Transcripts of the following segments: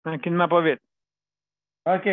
Tranquillement, pas vite. OK.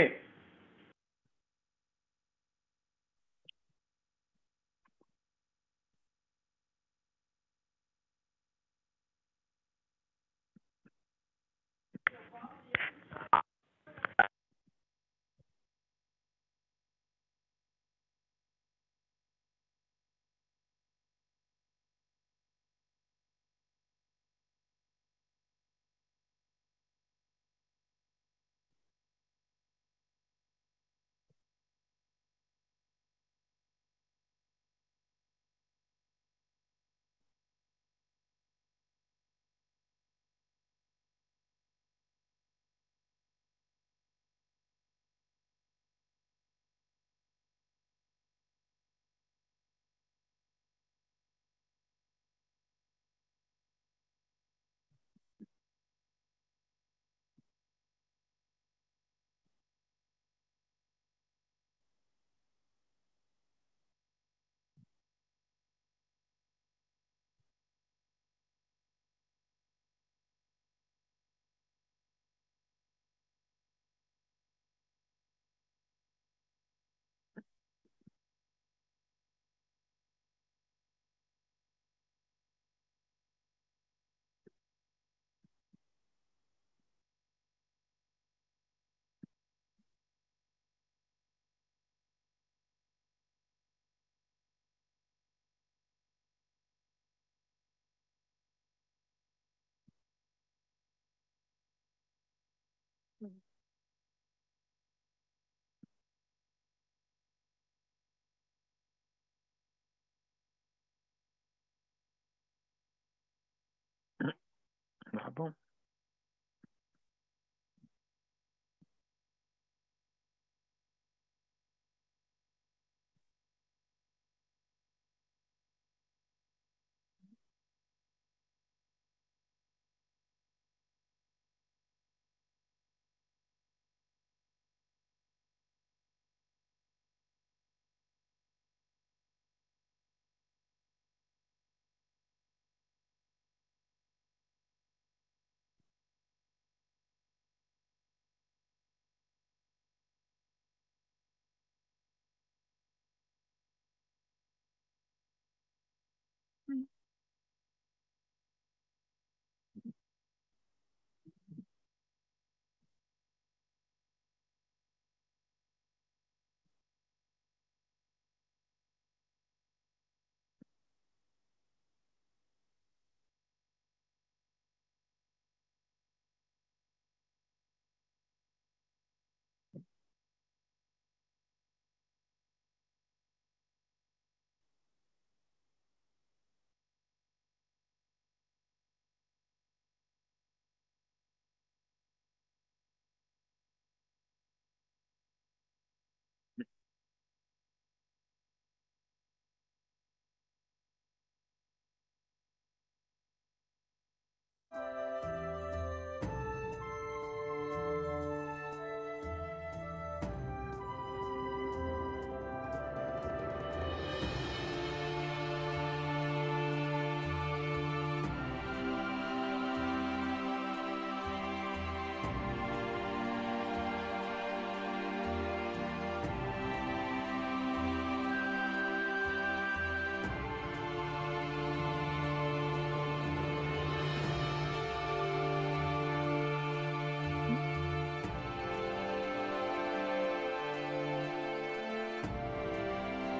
Ah bon?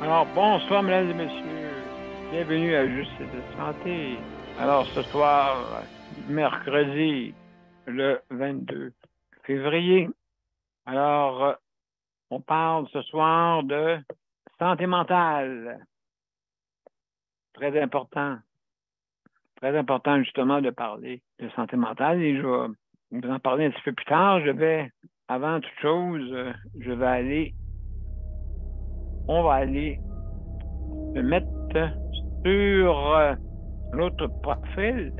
Alors, bonsoir, mesdames et messieurs. Bienvenue à Juste et de Santé. Alors, ce soir, mercredi, le 22 février. Alors, on parle ce soir de santé mentale. Très important. Très important, justement, de parler de santé mentale. Et je vais vous en parler un petit peu plus tard. Avant toute chose, on va aller se mettre sur l'autre profil.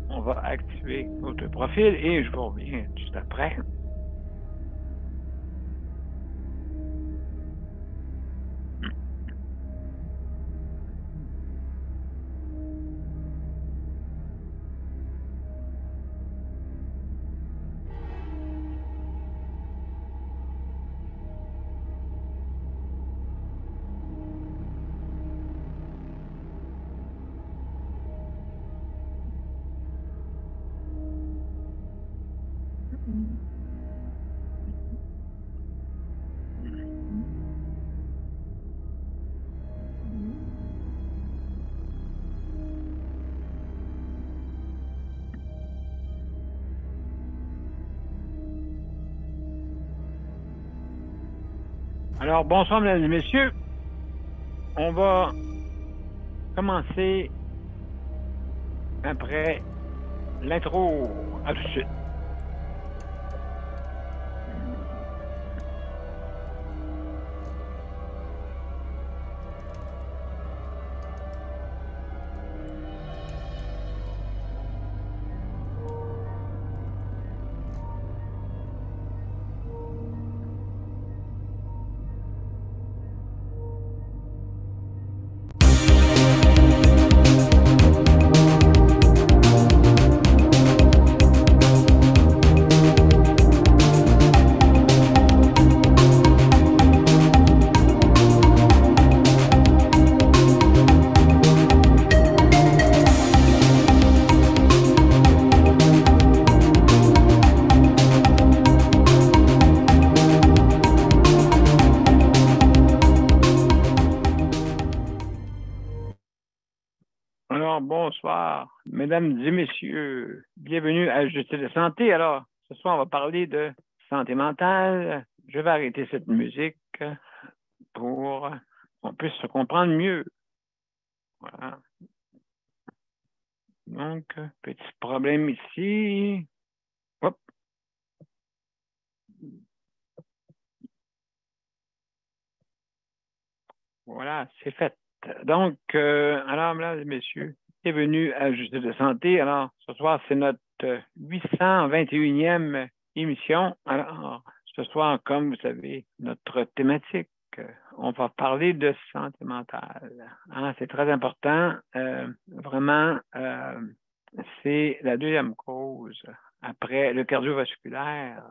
On va activer l'autre profil et je vous reviens juste après. Alors, bonsoir, mesdames et messieurs. On va commencer après l'intro. À tout de suite. Alors, bonsoir, mesdames et messieurs. Bienvenue à Justice de santé. Alors, ce soir, on va parler de santé mentale. Je vais arrêter cette musique pour qu'on puisse se comprendre mieux. Voilà. Donc, petit problème ici. Hop. Voilà, c'est fait. Donc, alors, mesdames et messieurs, bienvenue à Justice de santé. Alors, ce soir, c'est notre 821e émission. Alors, ce soir, comme vous savez, notre thématique, on va parler de santé mentale. Hein, c'est très important. Vraiment, c'est la deuxième cause après le cardiovasculaire,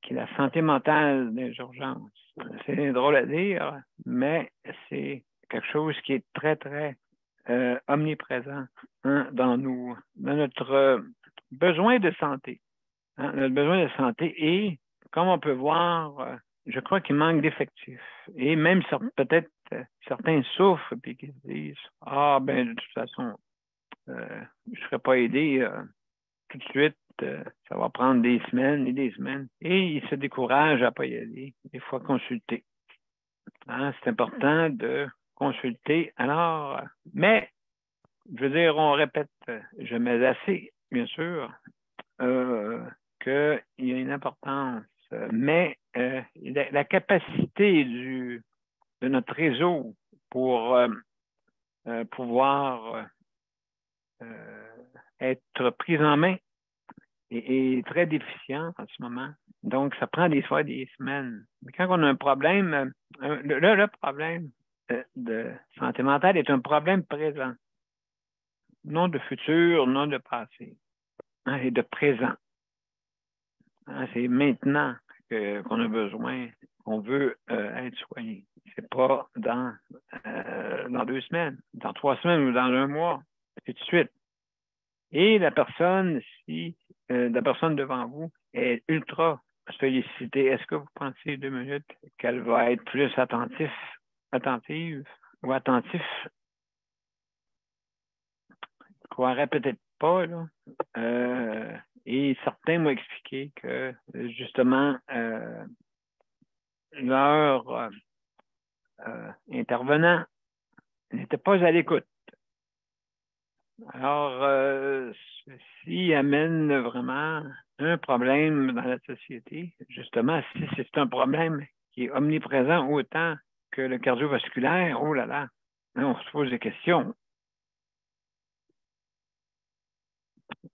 qui est la santé mentale des urgences. C'est drôle à dire, mais c'est quelque chose qui est très, très omniprésent hein, dans notre besoin de santé. Hein, notre besoin de santé et, comme on peut voir, je crois qu'il manque d'effectifs. Et même peut-être certains souffrent et qui se disent ah, ben, de toute façon, je ne serai pas aidé tout de suite. Ça va prendre des semaines et des semaines. Et ils se découragent à ne pas y aller, des fois consulter. Hein, c'est important de consulter. Alors, mais, je veux dire, on répète jamais assez, bien sûr, qu'il y a une importance. Mais la capacité de notre réseau pour pouvoir être pris en main est très déficient en ce moment. Donc, ça prend des fois des semaines. Mais quand on a un problème, le problème de santé mentale est un problème présent, non de futur, non de passé, hein, et de présent. Hein, c'est maintenant qu'on a besoin, qu'on veut être soigné. C'est pas dans 2 semaines, dans 3 semaines ou dans un mois, c'est tout de suite. Et la personne, si la personne devant vous est ultra sollicitée, est-ce que vous pensez 2 minutes qu'elle va être plus attentive ou attentif? Je croirais peut-être pas, là. Et certains m'ont expliqué que, justement, leur intervenant n'était pas à l'écoute. Alors, ceci amène vraiment un problème dans la société. Justement, si c'est un problème qui est omniprésent autant que le cardiovasculaire, oh là là, on se pose des questions.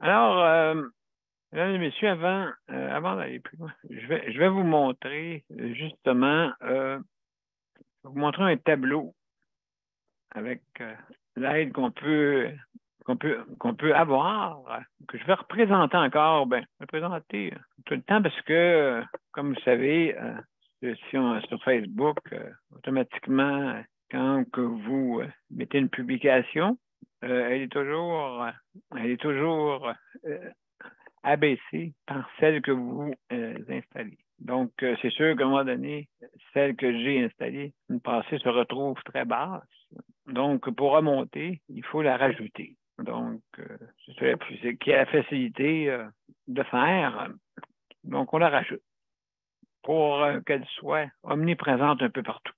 Alors, mesdames et messieurs, avant d'aller plus loin, je vais vous montrer justement, vous montrer un tableau avec l'aide qu'on peut avoir, que je vais représenter encore, représenter tout le temps parce que, comme vous savez, sur Facebook, automatiquement, quand que vous mettez une publication, elle est toujours abaisser par celle que vous installez. Donc, c'est sûr qu'à un moment donné, celle que j'ai installée, une passée se retrouve très basse. Donc, pour remonter, il faut la rajouter. Donc, c'est qui a la facilité de faire. Donc, on la rajoute pour qu'elle soit omniprésente un peu partout.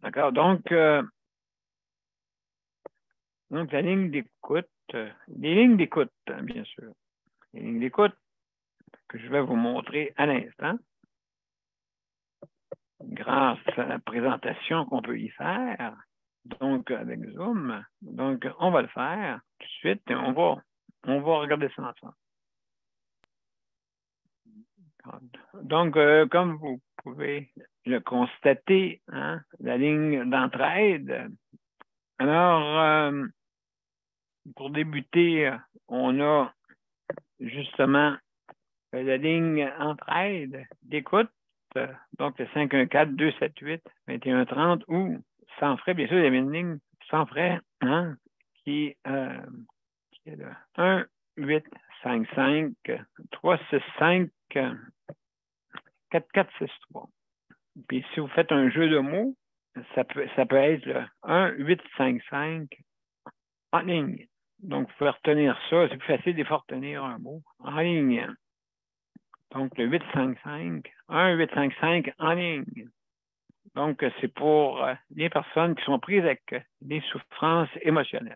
D'accord? Donc, la ligne d'écoute, les lignes d'écoute, hein, bien sûr. Les lignes d'écoute que je vais vous montrer à l'instant, grâce à la présentation qu'on peut y faire, donc avec Zoom. Donc, on va le faire tout de suite et on va regarder ça ensemble. Donc, comme vous pouvez le constater, hein, la ligne d'entraide. Alors, pour débuter, on a justement la ligne entraide d'écoute, donc le 514-278-2130 ou sans frais. Bien sûr, il y avait une ligne sans frais hein, qui est là. 1-855-365-4463. Puis si vous faites un jeu de mots, ça peut être le 1-855 en ligne. Donc, vous pouvez retenir ça. C'est plus facile des fois retenir un mot en ligne. Donc, le 855, 1-855 en ligne. Donc, c'est pour les personnes qui sont prises avec des souffrances émotionnelles.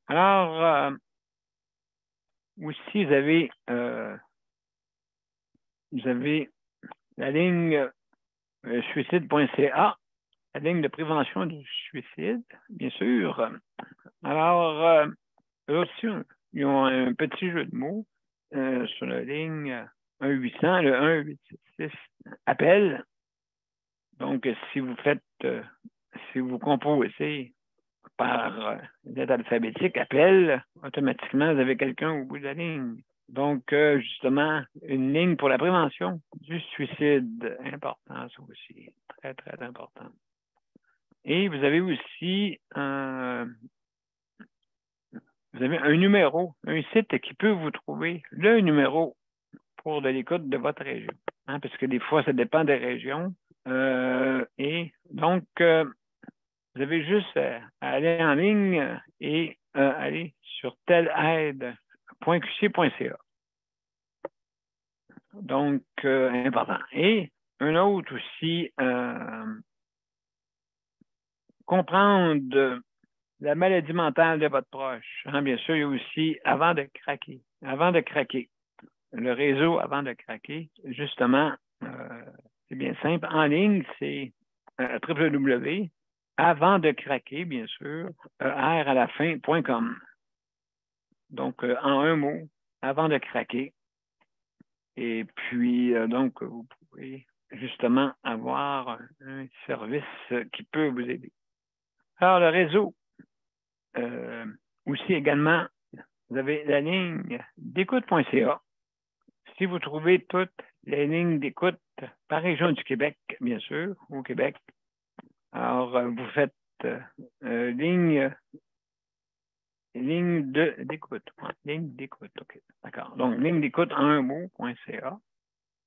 Alors, aussi, vous avez la ligne suicide.ca, la ligne de prévention du suicide, bien sûr. Alors, eux aussi, ils ont un petit jeu de mots sur la ligne 1-800, le 1-866 appel. Donc, si vous composez par lettre alphabétique, appel, automatiquement, vous avez quelqu'un au bout de la ligne. Donc, justement, une ligne pour la prévention du suicide. Important, ça aussi. Très, très important. Et vous avez aussi vous avez un numéro, un site qui peut vous trouver le numéro pour de l'écoute de votre région. Hein, parce que des fois, ça dépend des régions. Et donc, vous avez juste à aller en ligne et aller sur telaide.qc.ca. Donc, important. Et un autre aussi, comprendre la maladie mentale de votre proche. Hein, bien sûr, il y a aussi avant de craquer. Avant de craquer. Le réseau avant de craquer, justement, c'est bien simple. En ligne, c'est www. Avant de craquer, bien sûr, R à la fin.com. Donc, en un mot, avant de craquer. Et puis, donc, vous pouvez justement avoir un service qui peut vous aider. Alors, le réseau, aussi également, vous avez la ligne d'écoute.ca. Si vous trouvez toutes les lignes d'écoute par région du Québec, bien sûr, au Québec, alors vous faites ligne d'écoute. Ligne d'écoute, OK. D'accord. Donc, ligne d'écoute en un mot.ca.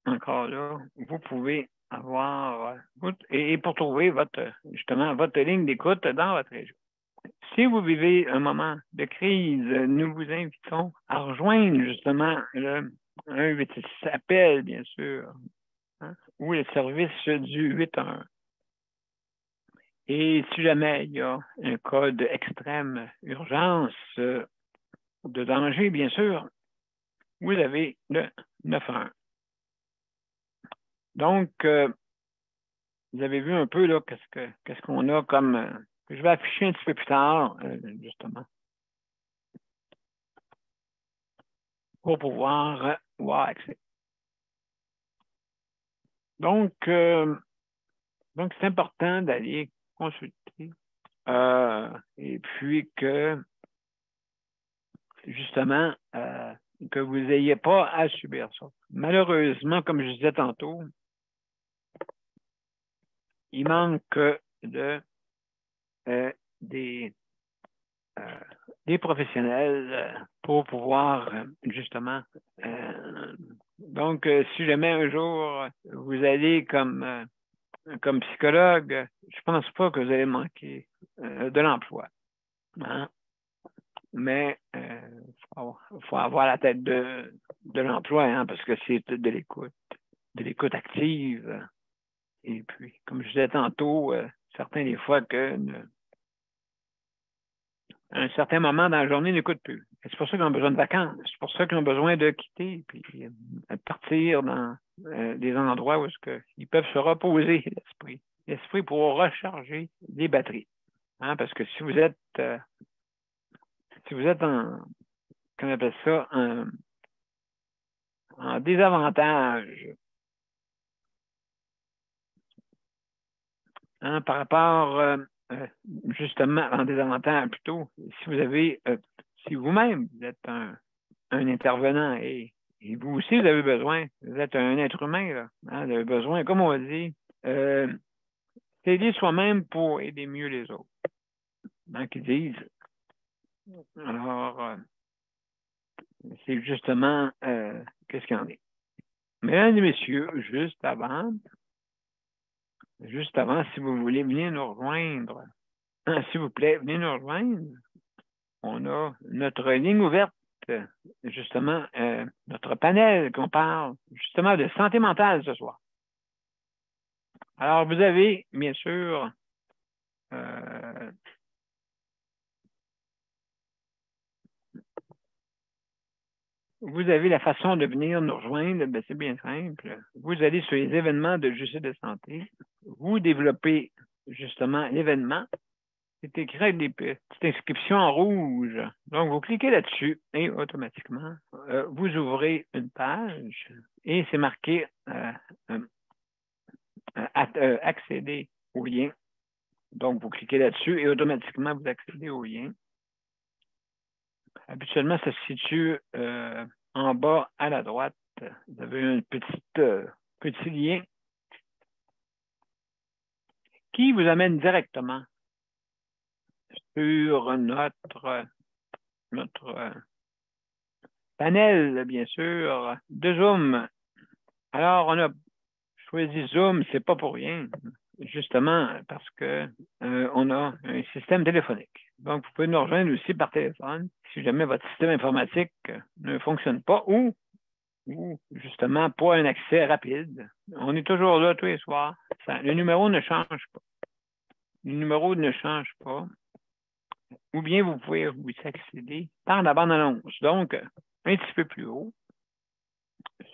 Encore là, vous pouvez avoir et pour trouver justement votre ligne d'écoute dans votre région. Si vous vivez un moment de crise, nous vous invitons à rejoindre justement le 186 appel, bien sûr, hein, ou le service du 811. Et si jamais il y a un cas d'extrême urgence, de danger, bien sûr, vous avez le 911. Donc, vous avez vu un peu là qu'est-ce qu'on a comme que je vais afficher un petit peu plus tard, justement, pour pouvoir avoir accès. Donc, c'est important d'aller consulter et puis que, justement, que vous n'ayez pas à subir ça. Malheureusement, comme je disais tantôt, il manque des des professionnels pour pouvoir justement. Donc, si jamais un jour vous allez comme psychologue, je pense pas que vous allez manquer de l'emploi. Hein? Mais faut avoir la tête de l'emploi, hein, parce que c'est de l'écoute active. Et puis, comme je disais tantôt, certains des fois que à un certain moment dans la journée, ils n'écoutent plus. C'est pour ça qu'ils ont besoin de vacances. C'est pour ça qu'ils ont besoin de quitter puis partir dans des endroits où ils peuvent se reposer l'esprit. L'esprit pour recharger les batteries. Hein, parce que si vous êtes en, comment on appelle ça, en désavantage, hein, par rapport justement en désavantage plutôt, si vous avez, si vous-même vous êtes un intervenant et vous aussi vous avez besoin, vous êtes un être humain, là, hein, vous avez besoin, comme on dit, s'aider soi-même pour aider mieux les autres. Hein, qu'ils disent. Alors, c'est justement qu'est-ce qu'il y en est. Mesdames et messieurs, juste avant, si vous voulez venir nous rejoindre, hein, s'il vous plaît, venez nous rejoindre. On a notre ligne ouverte, justement, notre panel qu'on parle justement de santé mentale ce soir. Alors, vous avez, bien sûr, vous avez la façon de venir nous rejoindre, ben, c'est bien simple. Vous allez sur les événements de justice de santé, vous développez justement l'événement. C'est écrit avec des petites inscriptions en rouge. Donc, vous cliquez là-dessus et automatiquement, vous ouvrez une page et c'est marqué accéder au lien. Donc, vous cliquez là-dessus et automatiquement, vous accédez au lien. Habituellement, ça se situe en bas à la droite. Vous avez un petit lien qui vous amène directement sur notre panel, bien sûr, de Zoom. Alors, on a choisi Zoom, c'est pas pour rien, justement parce que on a un système téléphonique. Donc, vous pouvez nous rejoindre aussi par téléphone si jamais votre système informatique ne fonctionne pas ou justement pas un accès rapide. On est toujours là tous les soirs. Le numéro ne change pas. Le numéro ne change pas. Ou bien vous pouvez vous accéder par la bande-annonce. Donc, un petit peu plus haut,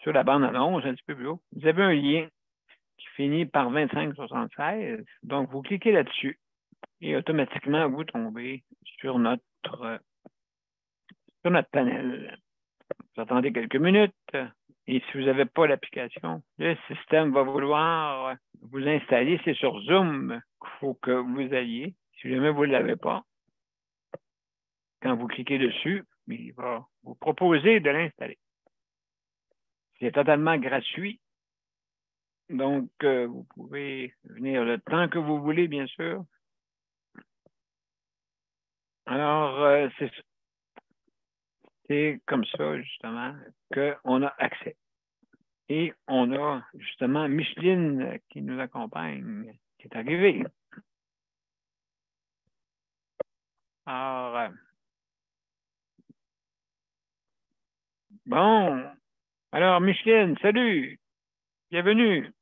sur la bande-annonce, un petit peu plus haut, vous avez un lien qui finit par 2576. Donc, vous cliquez là-dessus et automatiquement, vous tombez sur notre panel. Vous attendez quelques minutes et si vous n'avez pas l'application, le système va vouloir vous installer. C'est sur Zoom qu'il faut que vous alliez. Si jamais vous ne l'avez pas, quand vous cliquez dessus, il va vous proposer de l'installer. C'est totalement gratuit. Donc, vous pouvez venir le temps que vous voulez, bien sûr. Alors, c'est comme ça, justement, qu'on a accès. Et on a, justement, Micheline qui nous accompagne, qui est arrivée. Alors, bon. Alors, Micheline, salut. Bienvenue.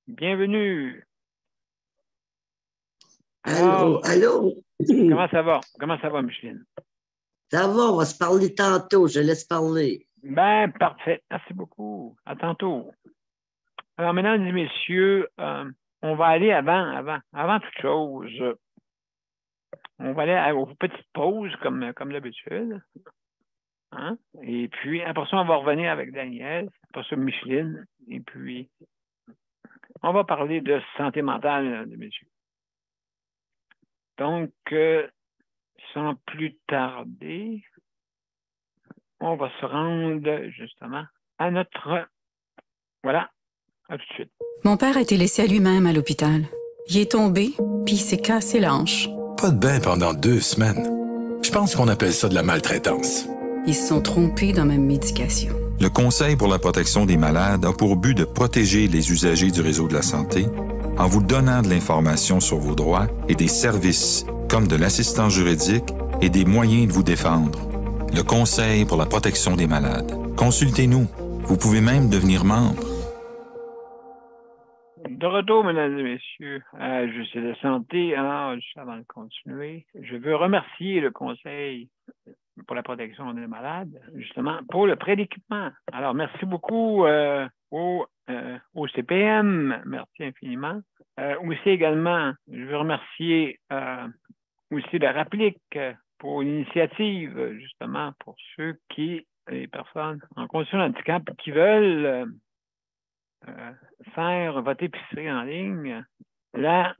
Bienvenue. Alors, allô? Comment ça va? Comment ça va, Micheline? Ça va, on va se parler tantôt. Je laisse parler. Ben, parfait. Merci beaucoup. À tantôt. Alors, mesdames et messieurs, on va aller avant toute chose. On va aller aux petites pauses, comme d'habitude. Hein? Et puis, après ça, on va revenir avec Daniel, après ça, Micheline. Et puis, on va parler de santé mentale, mesdames et messieurs. Donc, sans plus tarder, on va se rendre justement à notre... Voilà, à tout de suite. Mon père a été laissé à lui-même à l'hôpital. Il est tombé, puis il s'est cassé l'hanche. pas de bain pendant 2 semaines. Je pense qu'on appelle ça de la maltraitance. Ils se sont trompés dans ma médication. Le Conseil pour la protection des malades a pour but de protéger les usagers du réseau de la santé en vous donnant de l'information sur vos droits et des services comme de l'assistance juridique et des moyens de vous défendre. Le Conseil pour la protection des malades. Consultez-nous. Vous pouvez même devenir membre. De retour, mesdames et messieurs, à Justice de santé. Alors, juste avant de continuer, je veux remercier le Conseil pour la protection des malades, justement, pour le prêt d'équipement. Alors, merci beaucoup au CPM. Merci infiniment. Aussi également, je veux remercier aussi la Rapplique pour l'initiative, justement, pour ceux les personnes en condition de handicap qui veulent faire votre épicerie en ligne. La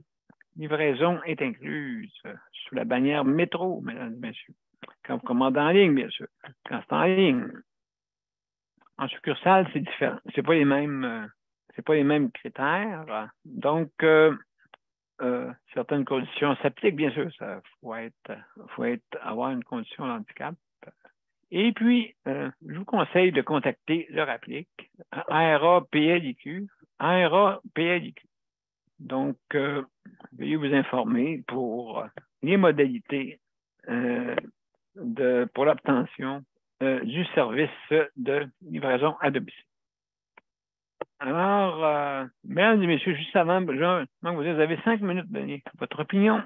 livraison est incluse sous la bannière métro, mesdames et messieurs. Quand vous commandez en ligne, bien sûr. Quand c'est en ligne, en succursale, c'est différent. C'est pas les mêmes critères. Donc, certaines conditions s'appliquent, bien sûr. Ça faut avoir une condition de handicap. Et puis, je vous conseille de contacter le Rapplique, ARA-PLIQ. Donc, veuillez vous informer pour les modalités pour l'obtention du service de livraison à domicile. Alors, mesdames et messieurs, juste avant, vous avez 5 minutes de donner votre opinion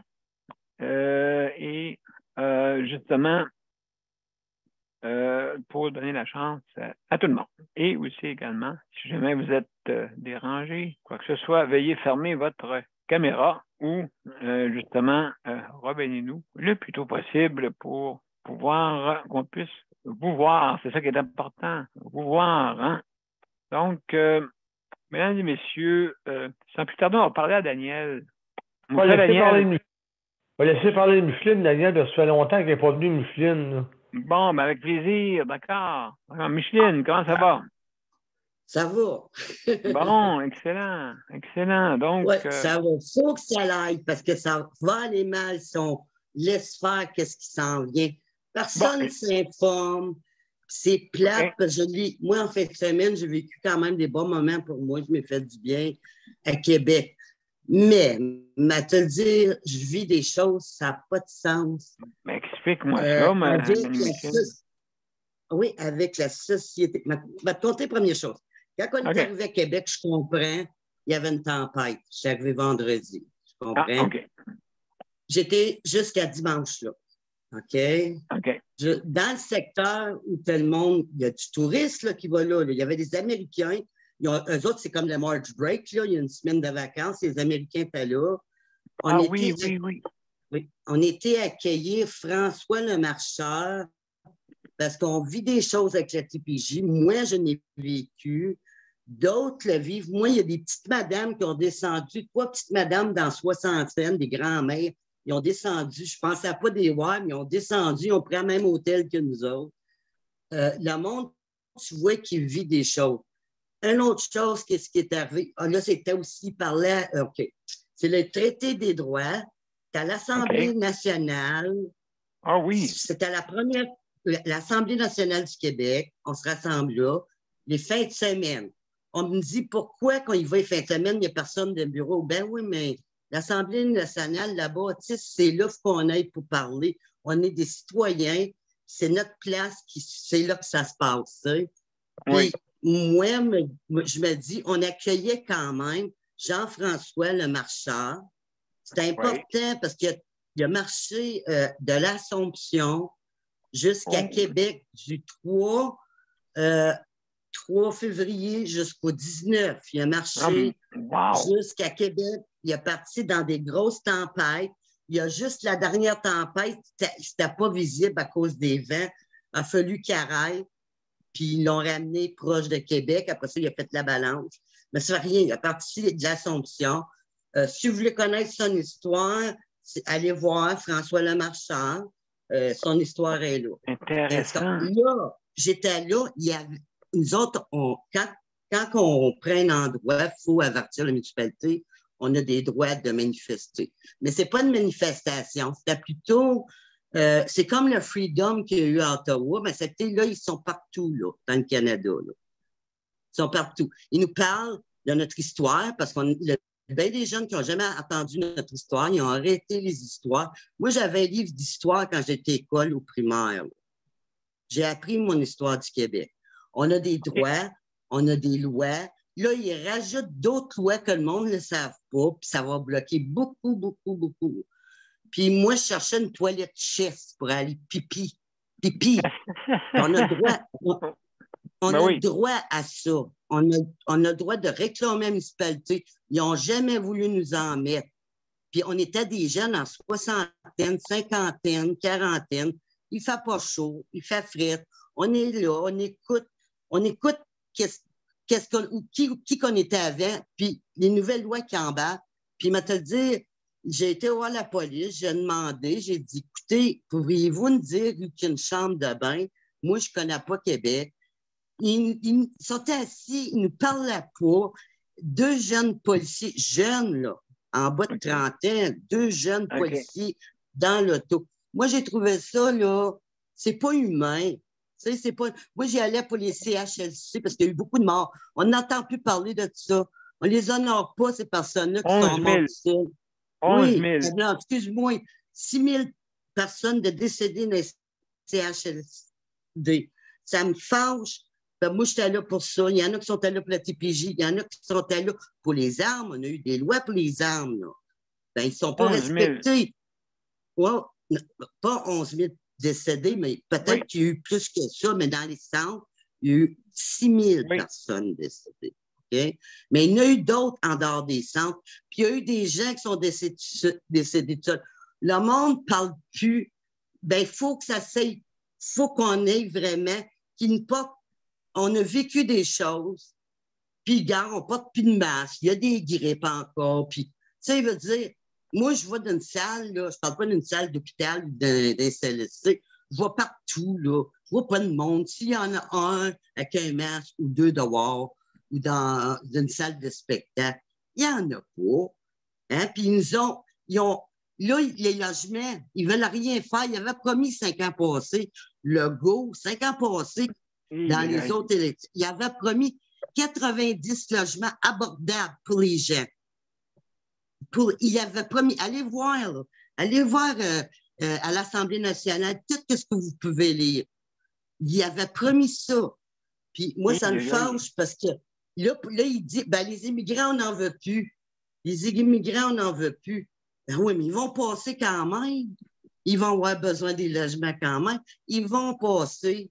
et justement pour donner la chance à tout le monde. Et aussi également, si jamais vous êtes dérangé, quoi que ce soit, veuillez fermer votre caméra ou justement revenez-nous le plus tôt possible pour pouvoir qu'on puisse vous voir. C'est ça qui est important, vous voir. Hein? Donc, mesdames et messieurs, sans plus tarder, on va parler à Daniel. On va laisser parler de Micheline, Daniel, parce que ça fait longtemps qu'elle n'est pas venue, Micheline. Là. Bon, ben avec plaisir, d'accord. Alors, Micheline, comment ça va? Ça va. Bon, excellent, excellent. Donc, oui, ça va. Il faut que ça aille parce que ça va aller mal si on laisse faire qu'est-ce qui s'en vient. Personne ne s'informe. C'est plate parce que moi, en fin de semaine, j'ai vécu quand même des bons moments pour moi. Je m'ai fait du bien à Québec. Mais te le dire, je vis des choses, ça n'a pas de sens. Mais explique-moi ça, Oui, avec la société. Je vais te conter première chose. Quand on est arrivé à Québec, je comprends, il y avait une tempête. Je suis arrivé vendredi. Je comprends. J'étais jusqu'à dimanche là. OK? Dans le secteur où tout le monde, il y a du touriste là, qui va là. Il y avait des Américains. Eux autres, c'est comme le March Break. Là. Il y a une semaine de vacances. Les Américains étaient là. Oui. On était accueillir François le Marcheur parce qu'on vit des choses avec la TPJ. Moi, je n'ai vécu. D'autres le vivent. Moi, il y a des petites madames qui ont descendu, 3 petites madames dans soixantaine, des grands-mères. Ils ont descendu. Je ne pensais pas des voir, mais ils ont descendu. Ils ont pris le même hôtel que nous autres. Le monde, tu vois qu'il vit des choses. Une autre chose, qu'est-ce qui est arrivé? Là, c'était aussi par là. C'est le traité des droits. C'est à l'Assemblée nationale. Ah oui. C'était l'Assemblée nationale du Québec. On se rassemble là. Les fins de semaine. On me dit pourquoi, quand il va les fins de semaine, il n'y a personne de bureau. Ben oui, mais l'Assemblée nationale, là-bas, c'est là qu'on aille pour parler. On est des citoyens. C'est notre place. C'est là que ça se passe. Puis, moi, je me dis, on accueillait quand même Jean-François le Marcheur. C'est important parce qu'il a marché de l'Assomption jusqu'à Québec du 3 février jusqu'au 19. Il a marché jusqu'à Québec. Il est parti dans des grosses tempêtes. Il y a juste la dernière tempête, c'était pas visible à cause des vents. Il a fallu qu'il arrête. Puis ils l'ont ramené proche de Québec. Après ça, il a fait la balance. Mais ça ne fait rien. Il a parti de l'Assomption. Si vous voulez connaître son histoire, allez voir François le Marcheur. Son histoire est là. Intéressant. Là, j'étais là. Nous autres, quand on prend un endroit, il faut avertir la municipalité. on a des droits de manifester. Mais c'est pas une manifestation, c'était plutôt, c'est comme le Freedom qu'il y a eu à Ottawa, mais c'était là, ils sont partout, là, dans le Canada, là. Ils sont partout. Ils nous parlent de notre histoire, parce qu'il y a bien des jeunes qui n'ont jamais entendu notre histoire, ils ont arrêté les histoires. Moi, j'avais un livre d'histoire quand j'étais à l'école au primaire, là. J'ai appris mon histoire du Québec. On a des droits, on a des lois. Là, ils rajoutent d'autres lois que le monde ne le savent pas, puis ça va bloquer beaucoup, beaucoup, beaucoup. Puis moi, je cherchais une toilette chaise pour aller pipi. Pipi. On a droit, on a droit à ça. On a droit de réclamer la municipalité. Ils n'ont jamais voulu nous en mettre. Puis on était des jeunes en soixantaine, cinquantaine, quarantaine. Il fait pas chaud, il fait frais. On est là, on écoute qui qu'on était avant, puis les nouvelles lois qui embarquent. Puis il m'a te dit, j'ai été voir la police, j'ai demandé, j'ai dit, écoutez, pourriez-vous me dire qu'il y a une chambre de bain? Moi, je connais pas Québec. Ils sont assis, ils nous parlaient pas. Deux jeunes policiers, jeunes, là, en bas de trentaine, deux jeunes policiers dans l'auto. Moi, j'ai trouvé ça, là, c'est pas humain. Tu sais, c'est pas... Moi, j'y allais pour les CHLC parce qu'il y a eu beaucoup de morts. On n'entend plus parler de ça. On les honore pas, ces personnes-là qui sont mortes ici. 11 000. Oui, non, excuse-moi, 6 000 personnes de décédées dans les CHLD. Ça me fâche. Ben, moi, j'étais là pour ça. Il y en a qui sont allés pour la TPJ. Il y en a qui sont allés pour les armes. On a eu des lois pour les armes, là. Ben, ils ne sont pas respectés. Ouais, pas 11 000 décédés, mais peut-être qu'il y a eu plus que ça, mais dans les centres, il y a eu 6 000 personnes décédées. Okay? Mais il y en a eu d'autres en dehors des centres. Puis il y a eu des gens qui sont décédés de ça. Le monde ne parle plus. Ben, il faut que ça s'aille. Il faut qu'on ait vraiment on a vécu des choses, puis, gars, on porte plus de masque, il y a des grippes encore, puis, tu sais, veut dire, moi, je vois dans une salle, là, je parle pas d'une salle d'hôpital ou d'un CLSC, je vois partout, là, je vois pas de monde. S'il y en a un avec un masque ou deux dehors, ou dans une salle de spectacle, il y en a pas. Hein? Puis, ils ont, là, les logements, ils veulent rien faire. Ils avaient promis 5 ans passés, le go, 5 ans passés, dans les autres élections. Il avait promis 90 logements abordables pour les gens. Il avait promis, allez voir à l'Assemblée nationale tout ce que vous pouvez lire. Il avait promis ça. Puis moi, ça me fâche parce que là, il dit, ben, les immigrants, on n'en veut plus. Les immigrants, on n'en veut plus. Ben oui, mais ils vont passer quand même. Ils vont avoir besoin des logements quand même. Ils vont passer.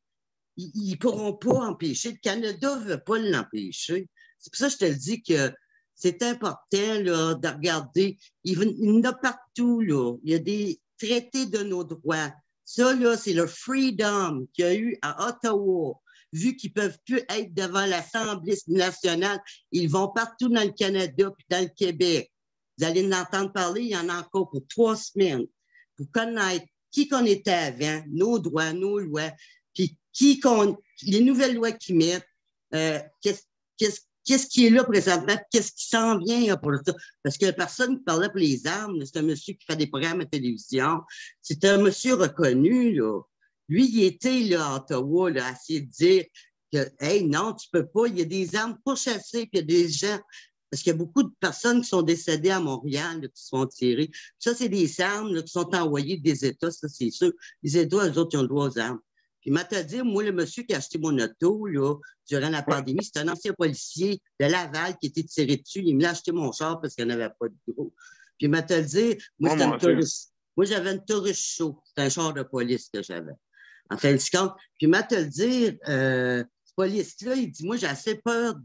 Ils ne pourront pas empêcher. Le Canada ne veut pas l'empêcher. C'est pour ça que je te le dis que c'est important là, de regarder. Il y en a partout. Là. Il y a des traités de nos droits. Ça, là, c'est le freedom qu'il y a eu à Ottawa. Vu qu'ils ne peuvent plus être devant l'Assemblée nationale, ils vont partout dans le Canada puis dans le Québec. Vous allez en entendre parler, il y en a encore pour 3 semaines. Pour connaître qui qu'on était avant, nos droits, nos lois, puis les nouvelles lois qu'ils mettent, qu'est-ce qui est là présentement, qu'est-ce qui s'en vient là, pour ça. Parce que la personne qui parlait pour les armes, c'est un monsieur qui fait des programmes à télévision, c'est un monsieur reconnu, là. Lui, il était là à Ottawa, là, à essayer de dire que, hey, non, tu peux pas, il y a des armes pour chasser, puis il y a des gens, parce qu'il y a beaucoup de personnes qui sont décédées à Montréal, là, qui se font tirer. Ça, c'est des armes là, qui sont envoyées des États, ça, c'est sûr. Les États, eux autres, ils ont le droit aux armes. Puis, il m'a dit, moi, le monsieur qui a acheté mon auto, là, durant la pandémie, c'est un ancien policier de Laval qui était tiré dessus. Il m'a acheté mon char parce qu'il n'y en avait pas de gros. Puis, il m'a dit, moi, c'était une touriste. Moi, j'avais une touriste chaud. C'était un char de police que j'avais. En fin de compte. Puis, il m'a dit, ce police-là, il dit, moi, j'ai assez peur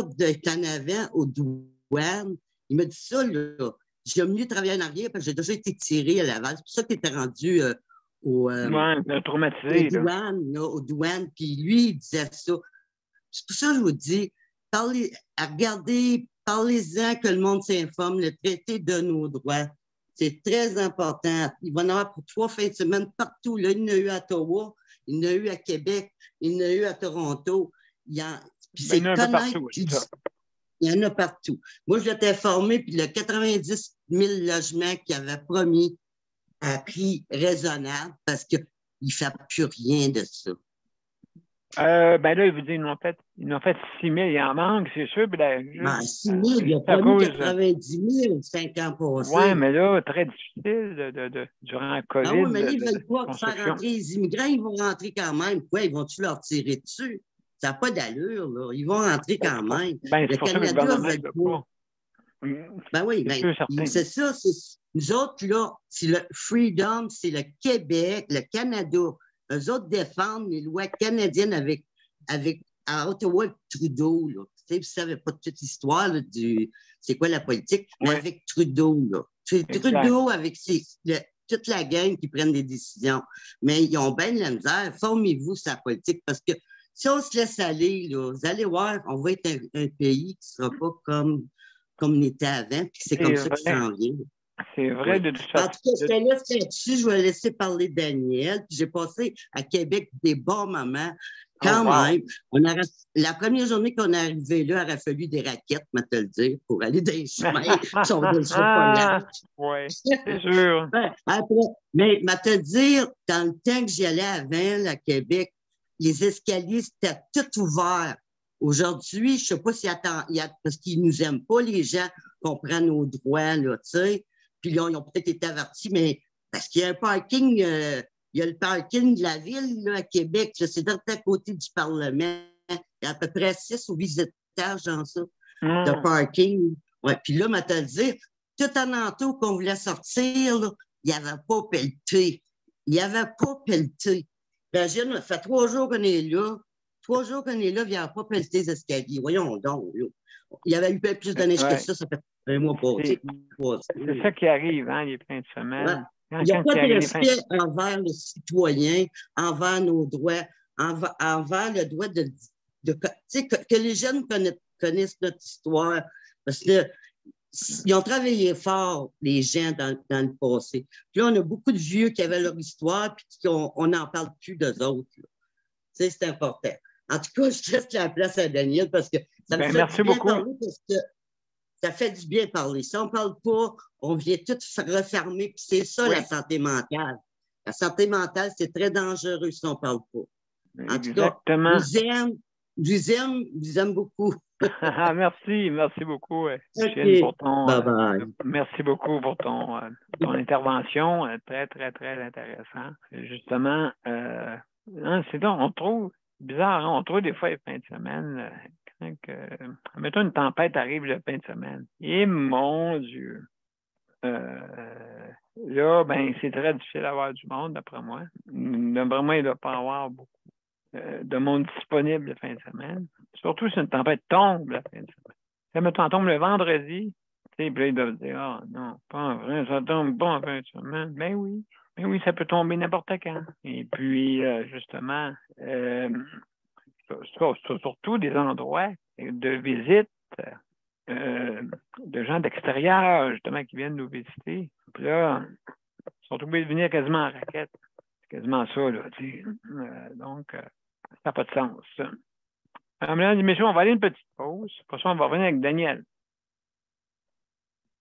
d'être en avant aux douanes. Il m'a dit ça, là. J'ai mieux travailler en arrière parce que j'ai déjà été tiré à Laval. C'est pour ça qu'il était rendu traumatisé. Aux douanes. Puis lui, il disait ça. C'est pour ça que je vous dis, regardez, parlez-en que le monde s'informe, le traité de nos droits. C'est très important. Il va y en avoir pour 3 fins de semaine partout. Là, il y en a eu à Ottawa, il y en a eu à Québec, il y en a eu à Toronto. Puis c'est un peu partout, Il y en a partout. Moi, je l'ai informé, puis le 90 000 logements qu'il avait promis à prix raisonnable parce qu'il ne fait plus rien de ça. Ben là, il vous dit, ils n'ont fait 6 000, il en manque, c'est sûr. Ben, 6 000, il a à promis cause, 90 000 5 ans passés. Oui, mais là, très difficile durant le COVID. Oui, mais là, ils ne veulent pas faire rentrer les immigrants, ils vont rentrer quand même. Quoi, ils vont-tu leur tirer dessus? Ça n'a pas d'allure, là. Ils vont rentrer quand même. Ben, le Canada ne veut pas. Ben oui, c'est ça. Nous autres, là, c'est le Freedom, c'est le Québec, le Canada. Eux autres défendent les lois canadiennes avec à Ottawa, Trudeau, là. Tu sais, vous savez pas toute l'histoire c'est quoi la politique, mais avec Trudeau, là. Trudeau avec toute la gang qui prennent des décisions. Mais ils ont bien de la misère. Formez-vous sa politique parce que si on se laisse aller, là, vous allez voir, on va être un pays qui ne sera pas comme on était avant, puis c'est comme ça qu'il s'en vient. C'est vrai, de toute façon. En tout cas, je te laisse là-dessus, je vais laisser parler Daniel. J'ai passé à Québec des bons moments. Quand même, la première journée qu'on est arrivé là, il aurait fallu des raquettes, je te le dire, pour aller dans les chemins. Oui, c'est sûr. Après, mais je te dire, dans le temps que j'y allais avant, à Québec, les escaliers, c'était tout ouvert. Aujourd'hui, je ne sais pas s'il y a parce qu'ils ne nous aiment pas, les gens, qu'on prend nos droits, là, tu sais. Puis là, ils ont peut-être été avertis, mais parce qu'il y a un parking, il y a le parking de la ville, là, à Québec, c'est à côté du Parlement. Il y a à peu près 6 ou 8 étages dans ça, de parking. Ouais, puis là, je te le dire, tout en entour qu'on voulait sortir, là, il n'y avait pas pelleté. Il n'y avait pas pelleté. Imagine, ça fait 3 jours qu'on est là. 3 jours qu'on est là, il n'y a pas pelleté les escaliers. Voyons donc. Là. Il y avait eu plus de neige que ça fait un mois passé. C'est ça qui arrive, hein, les fins de semaine. Ouais. Il n'y a pas de respect envers le citoyen, envers nos droits, envers le droit de tu sais, que les jeunes connaissent notre histoire. Parce que ils ont travaillé fort, les gens, dans le passé. Puis là, on a beaucoup de vieux qui avaient leur histoire, puis on n'en parle plus d'eux autres. Tu sais, c'est important. En tout cas, je laisse la place à Daniel parce que ça me fait du bien parler parce que ça fait du bien parler. Si on ne parle pas, on vient tout refermer, puis c'est ça la santé mentale. La santé mentale, c'est très dangereux si on ne parle pas. En tout cas, je vous aime beaucoup. merci beaucoup, okay. pour ton. Bye bye. Merci beaucoup pour ton intervention, très, très, très intéressant. Justement, c'est donc, on trouve bizarre, hein? On trouve des fois les fins de semaine, mettons une tempête arrive le fin de semaine. Et mon Dieu! Là, ben, c'est très difficile d'avoir du monde, d'après moi. D'après moi, il ne doit pas y avoir beaucoup de monde disponible le fin de semaine. Surtout si une tempête tombe la fin de semaine. Ça mettons, tombe le vendredi, tu sais, puis là, ils doivent dire, ah non, pas vrai, ça tombe pas en fin de semaine. Ben oui, ça peut tomber n'importe quand. Et puis, justement, surtout des endroits de visite de gens d'extérieur, justement, qui viennent nous visiter. Puis là, ils sont obligés de venir quasiment en raquette. C'est quasiment ça, là, tu sais. Donc, ça n'a pas de sens. Mesdames et messieurs, on va aller une petite pause. Pour ça, on va revenir avec Daniel.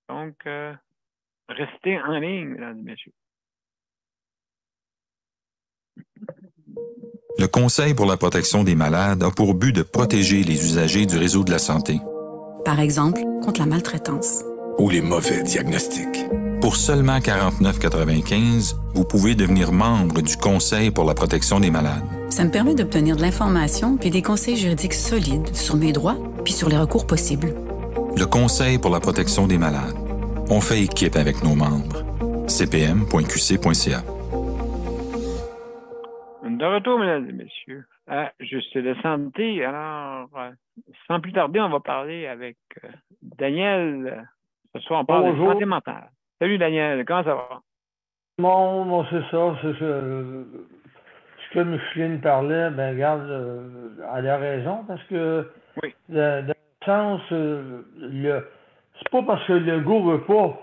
Donc, restez en ligne, mesdames et messieurs. Le Conseil pour la protection des malades a pour but de protéger les usagers du réseau de la santé. Par exemple, contre la maltraitance. Ou les mauvais diagnostics. Pour seulement 49,95 $, vous pouvez devenir membre du Conseil pour la protection des malades. Ça me permet d'obtenir de l'information puis des conseils juridiques solides sur mes droits puis sur les recours possibles. Le Conseil pour la protection des malades. On fait équipe avec nos membres. cpm.qc.ca. De retour, mesdames et messieurs, à Juste de santé. Alors, sans plus tarder, on va parler avec Daniel. Ce soir, on parle de santé mentale. Salut Daniel, comment ça va? Bon, c'est ça. Ce que Micheline parlait, ben regarde, elle a raison, parce que oui. Dans le sens, c'est pas parce que Legault veut pas.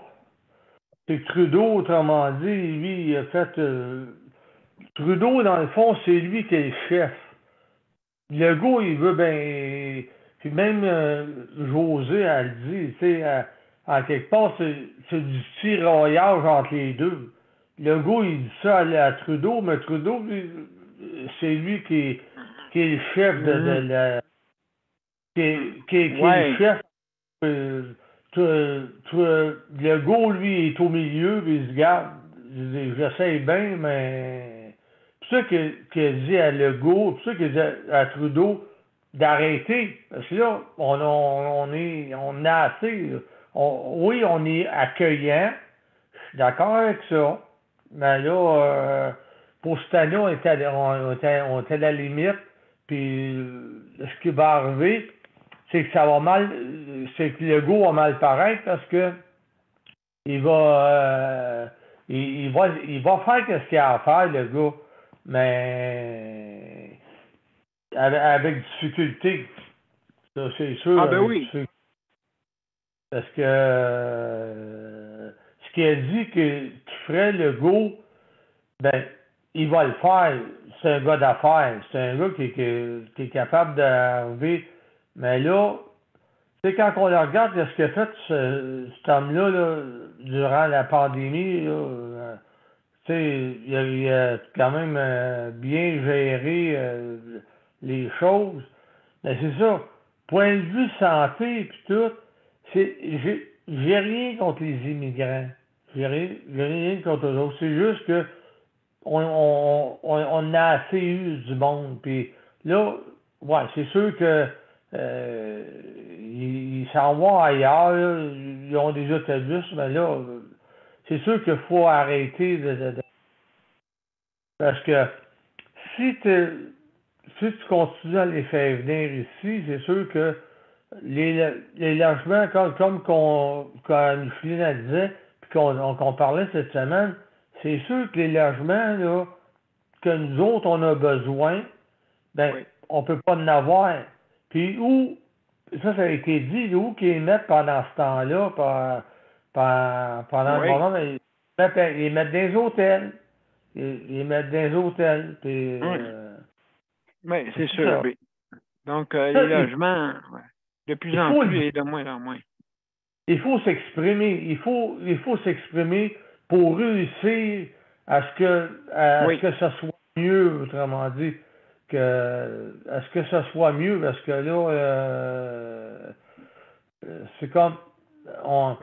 C'est que Trudeau, autrement dit, lui, il a fait... Trudeau, dans le fond, c'est lui qui est le chef. Legault, il veut, ben... Puis même José, elle dit, tu sais, en quelque part, c'est du tiraillage entre les deux. Legault, il dit ça à Trudeau, mais Trudeau, c'est lui qui est le chef de la... qui est le chef. Legault, lui, est au milieu, puis il se garde. J'essaie bien, mais... C'est ça qu'il a dit à Legault, c'est ça qu'il a dit à Trudeau, d'arrêter. Parce que là, on a assez. Oui, on est accueillant. Je suis d'accord avec ça. Mais là, pour cette année, on était à la limite. Puis ce qui va arriver, c'est que ça va mal. C'est que Legault va mal paraître parce que il va faire ce qu'il a à faire, le gars. Mais avec difficulté. Ça, c'est sûr. Ah ben oui. Parce que ce qu'il a dit que tu ferais le go, ben, il va le faire. C'est un gars d'affaires. C'est un gars qui est capable d'arriver. Mais là, tu sais, quand on le regarde, ce qu'il a fait, cet homme-là, là, durant la pandémie, là, tu sais, il a quand même bien géré les choses. Mais c'est ça. Point de vue santé puis tout, j'ai rien contre les immigrants. J'ai rien contre eux autres. C'est juste que on a assez eu du monde. Puis là, ouais, c'est sûr que ils s'en vont ailleurs. Là. Ils ont des autobus, mais là, c'est sûr qu'il faut arrêter parce que si tu continues à les faire venir ici, c'est sûr que les logements, comme Micheline disait, puis qu'on parlait cette semaine, c'est sûr que les logements là, que nous autres, on a besoin, ben, oui. On peut pas en avoir. Puis où, ça a été dit, où qu'ils mettent pendant ce temps-là, pendant le moment, ils mettent des hôtels. Ils mettent des hôtels. Puis, oui, c'est sûr. Oui. Donc, les logements, de plus en plus et de moins en moins. Il faut s'exprimer. Il faut s'exprimer pour réussir à ce que ça soit mieux, autrement dit. À ce que ça soit mieux, parce que là, c'est comme on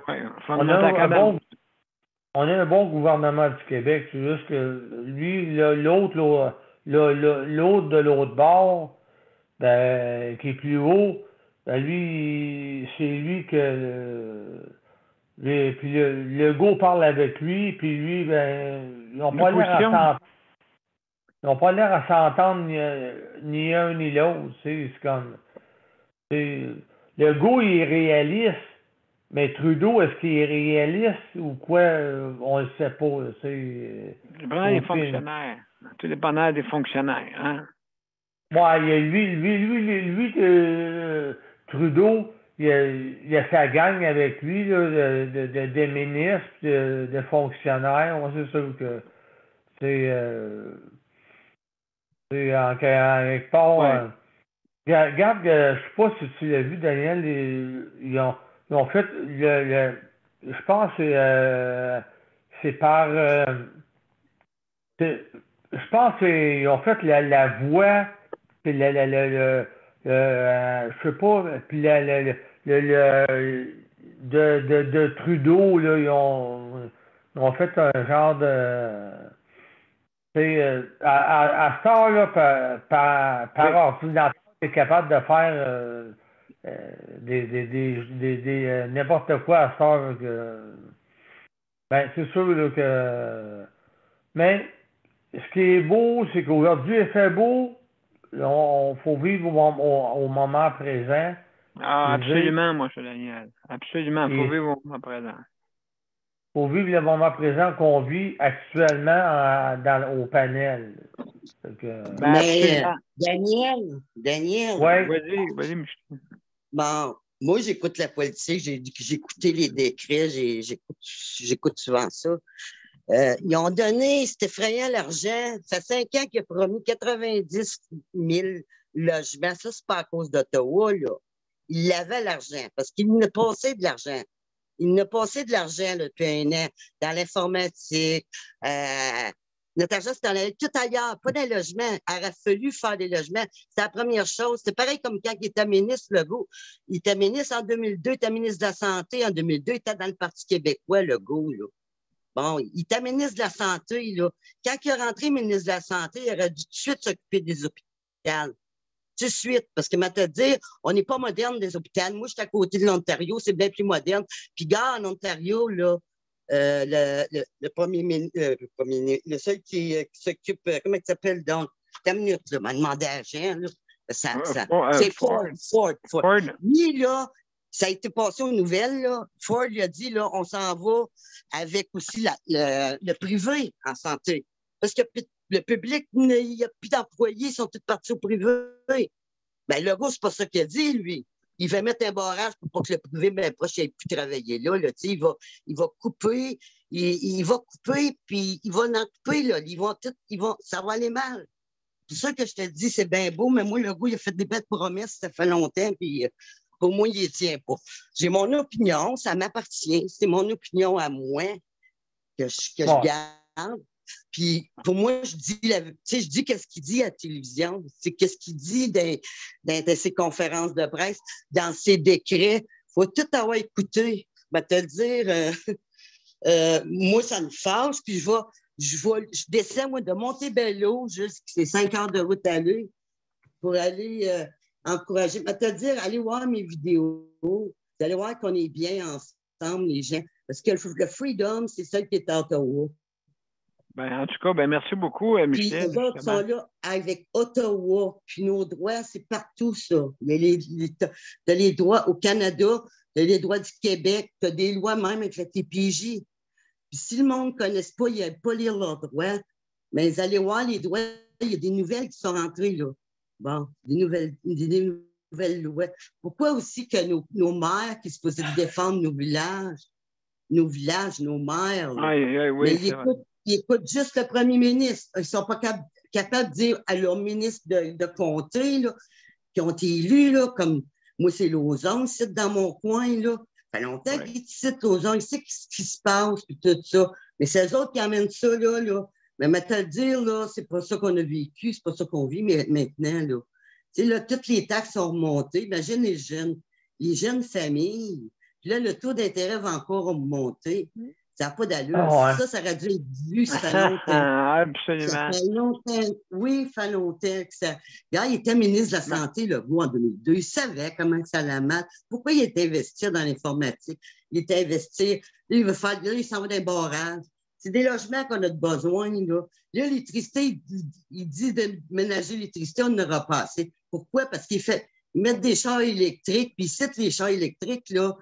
a un bon gouvernement du Québec, c'est juste que lui, l'autre de l'autre bord, ben, qui est plus haut, ben lui, c'est lui que puis le go parle avec lui, puis lui, ben, ils n'ont pas l'air à s'entendre. Ils n'ont pas l'air à s'entendre ni un ni l'autre. C'est comme. Le go, il est réaliste, mais Trudeau, est-ce qu'il est réaliste ou quoi? On ne le sait pas. C'est dépendant des fonctionnaires. Tout dépendant des fonctionnaires. Hein? Ouais, lui Trudeau, il a sa gang avec lui, là, des ministres, de fonctionnaires. Moi, c'est sûr que c'est en quelque part. Regarde, je ne sais pas si tu l'as vu, Daniel, ils ont fait je pense que c'est par je pense qu'ils ont fait la voix puis je sais pas, puis de Trudeau, là, ils ont fait un genre de à ce temps-là, par ordinateur, tu es capable de faire n'importe quoi à ce temps. Ben, c'est sûr là, que. Mais ce qui est beau, c'est qu'aujourd'hui, il fait beau. Il faut vivre au moment présent. Ah, absolument, mon cher Daniel. Absolument, il faut vivre au moment présent. Il faut vivre le moment présent qu'on vit actuellement au panel. Mais Daniel. Ouais. Vas-y, Michel. Bon, moi, j'écoute la politique, j'ai écouté les décrets, j'écoute souvent ça. Ils ont donné, c'était effrayant l'argent. Ça fait 5 ans qu'il a promis 90 000 logements. Ça, c'est pas à cause d'Ottawa, là. Il avait l'argent parce qu'il n'a passé de l'argent. Il n'a passé de l'argent là, depuis un an dans l'informatique. Notre argent, c'est allé tout ailleurs, pas dans les logements. Il aurait fallu faire des logements. C'est la première chose. C'est pareil comme quand il était ministre, Legault. Il était ministre en 2002, il était ministre de la Santé. En 2002, il était dans le Parti québécois, Legault. Là. Bon, il était ministre de la Santé. Là. Quand il est rentré ministre de la Santé, il aurait dû tout de suite s'occuper des hôpitaux. Tout de suite, parce que, maintenant, dire, on n'est pas moderne des hôpitaux. Moi, je suis à côté de l'Ontario, c'est bien plus moderne. Puis, gars, en Ontario, là, le seul qui s'occupe, comment il s'appelle donc? T'as une minute, là, m'a demandé à Jean, là. C'est Ford. Lui, là, ça a été passé aux nouvelles, là. Ford lui a dit, là, on s'en va avec aussi le privé en santé. Parce que le public, il n'y a plus d'employés, ils sont tous partis au privé. Ben, Legault, c'est pas ça qu'il a dit, lui. Il va mettre un barrage pour pas que le privé, ben, proche, n'ait plus travailler là. Il va couper, puis il va en couper, là. Ça va aller mal. C'est ça que je te dis, c'est bien beau, mais moi, Legault, il a fait des belles promesses, ça fait longtemps, puis pour moi, il les tient pas. J'ai mon opinion, ça m'appartient. C'est mon opinion à moi que je garde. Puis pour moi, je dis qu'est-ce qu'il dit à la télévision, c'est qu'est-ce qu'il dit dans ses conférences de presse, dans ses décrets. Il faut tout avoir écouté. Je vais te le dire, moi, ça me fâche, puis je descends, moi, de Montebello, c'est 5 heures de route à aller, pour aller encourager. Je vais te dire, allez voir mes vidéos. Vous allez voir qu'on est bien ensemble, les gens. Parce que le Freedom, c'est celle qui est à Ottawa. Ben, en tout cas, ben, merci beaucoup, Puis Michel. les autres sont là avec Ottawa. Puis nos droits, c'est partout ça. Tu as les droits au Canada, tu as les droits du Québec, tu as des lois même avec la TPJ. Puis si le monde ne connaisse pas, il n'aime pas lire leurs droits, mais vous allez voir les droits, il y a des nouvelles qui sont rentrées là. Bon, des nouvelles lois. Pourquoi aussi que nos maires qui se faisaient défendre nos villages, nos maires, là, oui, mais ils écoutent juste le premier ministre. Ils ne sont pas capables de dire à leur ministre de comté, là, qui ont été élus, là, comme moi, c'est Lauson, c'est dans mon coin, là. Ça fait longtemps qu'ils citent Lauson, ils savent ce qui se passe, puis tout ça. Mais c'est eux autres qui amènent ça, là. Mais maintenant, le dire, là, c'est pas ça qu'on a vécu, c'est pas ça qu'on vit mais maintenant, là. Tu sais, là, toutes les taxes sont remontées. Imagine les jeunes familles. Puis là, le taux d'intérêt va encore monter. Ça n'a pas d'allure. Ça aurait dû être vu, ça fait longtemps. Absolument. Ça fait longtemps. Oui, ça fait longtemps que ça. Regarde, il était ministre de la Santé, Legault, en 2002. Il savait comment ça allait mal. Pourquoi il était investi dans l'informatique? Il était investi. Là, il s'en va d'un barrage. C'est des logements qu'on a besoin, là. Là, l'électricité, il dit de ménager l'électricité, on n'aura pas assez. Pourquoi? Parce qu'ils mettent des chars électriques, puis ici, les chars électriques, là,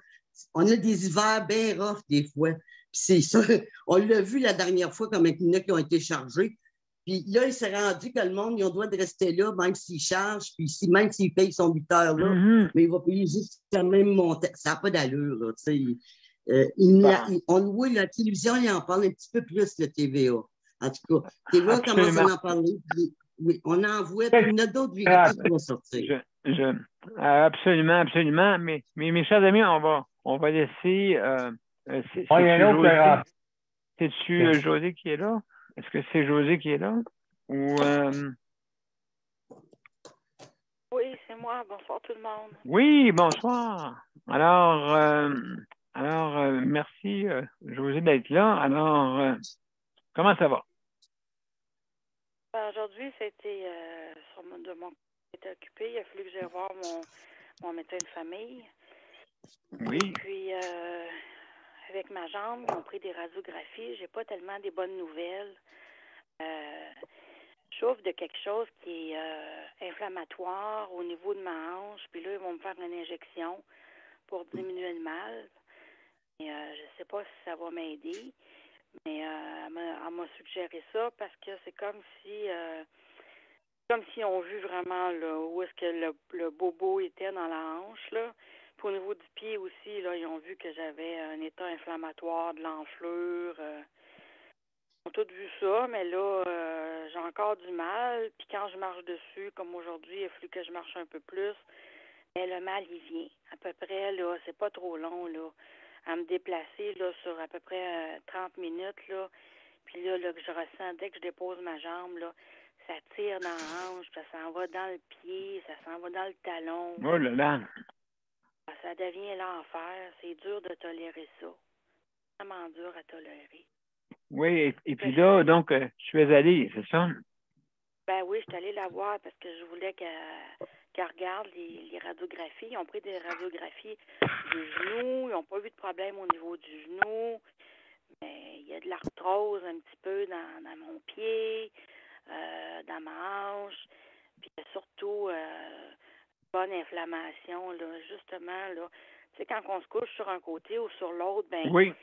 on a des hivers bien rough des fois. Puis c'est ça, on l'a vu la dernière fois comme il y en a qui ont été chargés. Puis là, il s'est rendu que le monde, ils ont le droit de rester là, même s'ils chargent, puis même s'ils payent son 8 heures là, mais il va payer juste le même montant. Ça n'a pas d'allure, là, tu sais. Oui, la télévision, il en parle un petit peu plus, le TVA. En tout cas, TVA commence à en parler. Oui, on en voit, puis il y en a d'autres vérités qui vont sortir. Absolument, absolument. Mais mes chers amis, on va laisser. C'est-tu José qui est là? Est-ce que c'est José qui est là? Ou, Oui, c'est moi. Bonsoir tout le monde. Oui, bonsoir. Alors, merci, José, d'être là. Alors, comment ça va? Aujourd'hui, c'était de mon côté occupé. Il a fallu que j'aille voir mon médecin de famille. Oui. Et puis, avec ma jambe, ils ont pris des radiographies. J'ai pas tellement des bonnes nouvelles. Je souffre de quelque chose qui est inflammatoire au niveau de ma hanche. Puis là, ils vont me faire une injection pour diminuer le mal. Et, je ne sais pas si ça va m'aider. Mais elle m'a suggéré ça parce que c'est comme si on vu vraiment là, où est-ce que le bobo était dans la hanche. Là. Puis au niveau du pied aussi, là, ils ont vu que j'avais un état inflammatoire, de l'enflure. Ils ont tous vu ça, mais là, j'ai encore du mal. Puis quand je marche dessus, comme aujourd'hui, il a fallu que je marche un peu plus. Mais le mal, il vient. À peu près, là, c'est pas trop long, là, à me déplacer, là, sur à peu près 30 minutes, là. Puis là, que je ressens, dès que je dépose ma jambe, là, ça tire dans la hanche, ça s'en va dans le pied, ça s'en va dans le talon. Oh là là. Ça devient l'enfer. C'est dur de tolérer ça. C'est vraiment dur à tolérer. Oui, et puis là, donc, tu es allé, c'est ça? Ben oui, je suis allée la voir parce que je voulais qu'elle regarde les radiographies. Ils ont pris des radiographies du genou. Ils n'ont pas vu de problème au niveau du genou. Mais il y a de l'arthrose un petit peu dans mon pied, dans ma hanche. Puis il y a surtout bonne inflammation, là, justement, là. Tu sais, quand on se couche sur un côté ou sur l'autre, ben Oui.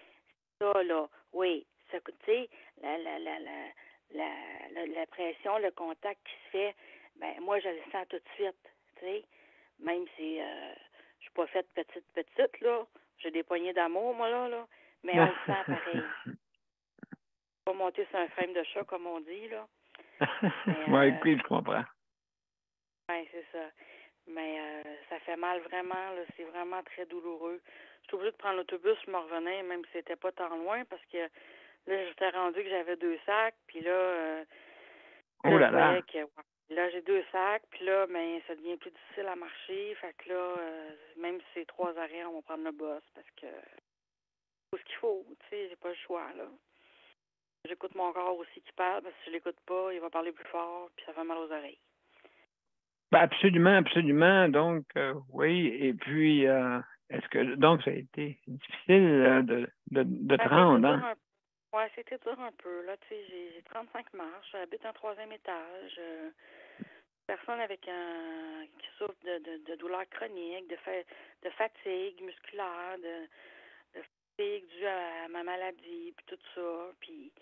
ça, là, oui. Tu sais, la pression, le contact qui se fait, ben moi, je le sens tout de suite, tu sais. Même si je suis pas faite petite, là. J'ai des poignées d'amour, moi, là. Mais on le sent pareil. Pas monter sur un frame de chat, comme on dit, là. Oui, puis je comprends. Oui, c'est ça. Mais ça fait mal vraiment, là. C'est vraiment très douloureux. Je suis obligée de prendre l'autobus, je me revenais, même si c'était pas tant loin, parce que là, j'étais rendue que j'avais 2 sacs, puis là, Oh là je là. voyais que là, j'ai 2 sacs, puis là, ben, ça devient plus difficile à marcher. Fait que là, même si c'est 3 arrêts, on va prendre le bus, parce que tout ce qu'il faut, tu sais, j'ai pas le choix, là. J'écoute mon corps aussi qui parle, parce que si je l'écoute pas, il va parler plus fort, puis ça fait mal aux oreilles. Ben absolument, absolument. Donc, oui. Et puis, est-ce que, donc, ça a été difficile de te rendre, hein? Oui, c'était dur un peu. Là, tu sais, j'ai 35 marches, j'habite en 3e étage. Personne avec qui souffre de douleurs chroniques, de fatigue musculaire, de fatigue due à ma maladie, puis tout ça. Puis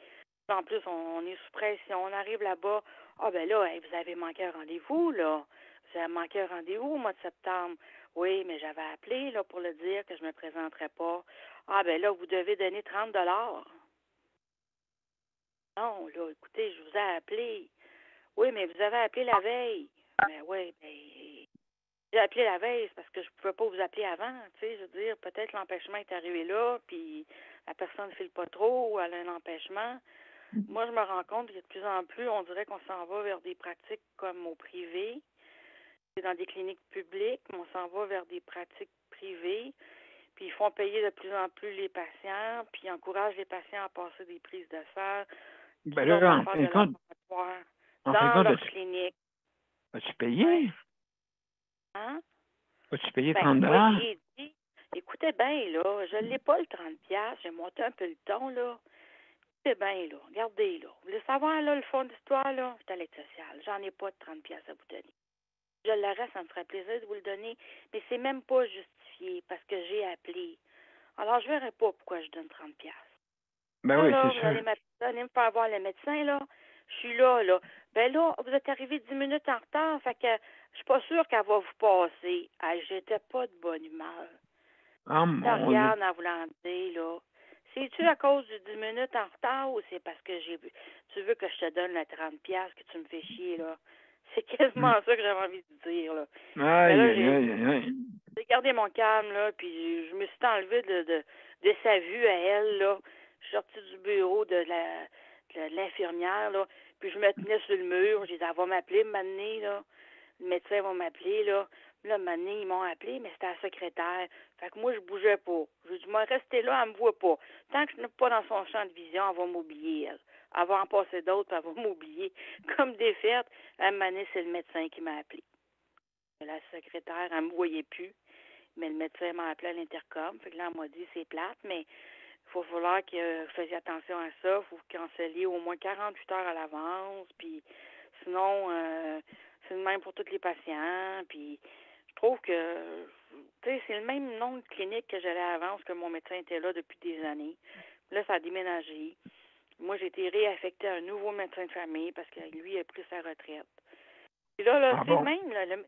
en plus, on est sous pression. On arrive là-bas. Ah ben là, hey, vous avez manqué un rendez-vous, là. Vous avez manqué un rendez-vous au mois de septembre. Oui, mais j'avais appelé là pour le dire que je me présenterais pas. Ah ben là, vous devez donner 30 $. Non, là, écoutez, je vous ai appelé. Oui, mais vous avez appelé la veille. Mais oui, mais j'ai appelé la veille, c'est parce que je ne pouvais pas vous appeler avant. Tu sais, je veux dire, peut-être l'empêchement est arrivé là, puis la personne ne file pas trop, ou elle a un empêchement. Moi, je me rends compte que de plus en plus, on dirait qu'on s'en va vers des pratiques comme au privé. C'est dans des cliniques publiques, mais on s'en va vers des pratiques privées. Puis ils font payer de plus en plus les patients, puis ils encouragent les patients à passer des prises de sang. Ben là, en fin de compte, dans leur clinique. As-tu payé? Ouais. Hein? As-tu payé Ben, 30 $? moi, j'ai dit, écoutez bien, là, je ne l'ai pas le 30$, j'ai monté un peu le ton, là. Écoutez bien, là, regardez, là. Vous voulez savoir, là, le fond de l'histoire, là? Je suis à l'aide sociale. J'en ai pas de 30$ à vous donner. Je l'aurais, ça me ferait plaisir de vous le donner, mais c'est même pas justifié parce que j'ai appelé. Alors, je verrai pas pourquoi je donne 30$. Ben là, oui, là, c'est vous allez me faire voir le médecin, là. Je suis là, là. Ben là, vous êtes arrivé 10 minutes en retard, fait que je suis pas sûre qu'elle va vous passer. Ah, j'étais pas de bonne humeur. Oh, Je regarde en voulant dire, là. C'est-tu à cause du 10 minutes en retard ou c'est parce que tu veux que je te donne le 30$ que tu me fais chier, là? C'est quasiment ça que j'avais envie de dire, là. Aïe, là, j'ai gardé mon calme, là, puis je me suis enlevée de sa vue à elle, là. Je suis sortie du bureau de l'infirmière, là, puis je me tenais sur le mur. J'ai dit, elle va m'appeler, m'amener, là. Le médecin va m'appeler, là. Là, un moment donné, ils m'ont appelé, mais c'était la secrétaire. Fait que moi, je bougeais pas. J'ai dit, moi, restez là, elle me voit pas. Tant que je n'ai pas dans son champ de vision, elle va m'oublier, elle. Elle va en passer d'autres, elle va m'oublier. Comme des fêtes, à un moment donné, c'est le médecin qui m'a appelé. La secrétaire, elle me voyait plus. Mais le médecin m'a appelé à l'intercom. Fait que là, elle m'a dit, c'est plate, mais il faut falloir que vous fassiez attention à ça. Il faut vous canceliez au moins 48 heures à l'avance. Puis sinon, c'est le même pour tous les patients. Puis je trouve que, tu sais, c'est le même nom de clinique que j'allais avant, parce que mon médecin était là depuis des années. Là, ça a déménagé. Moi, j'ai été réaffectée à un nouveau médecin de famille parce que lui a pris sa retraite. Puis là, c'est même, là, tu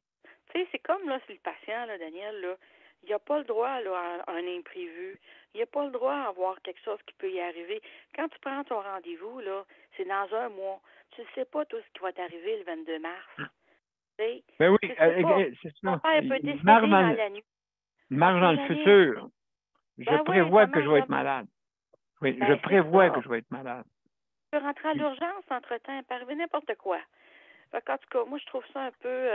sais, c'est comme, là, si le patient, là, Daniel, là, il n'a pas le droit, là, à un imprévu. Il n'a pas le droit à avoir quelque chose qui peut y arriver. Quand tu prends ton rendez-vous, là, c'est dans un mois. Tu ne sais pas tout ce qui va t'arriver le 22 mars. sais. Ben oui, Tu sais pas. c'est Mon ça. père peut Il décéder marche dans la nuit. il marche On dans sait le jamais. futur. Je Ben oui, prévois ça que je marche vais être demain. malade. Oui, Ben, je c'est prévois ça. que je vais être malade. Tu peux rentrer à l'urgence entre-temps, il peut arriver n'importe quoi. Fait qu'en tout cas, moi, je trouve ça un peu,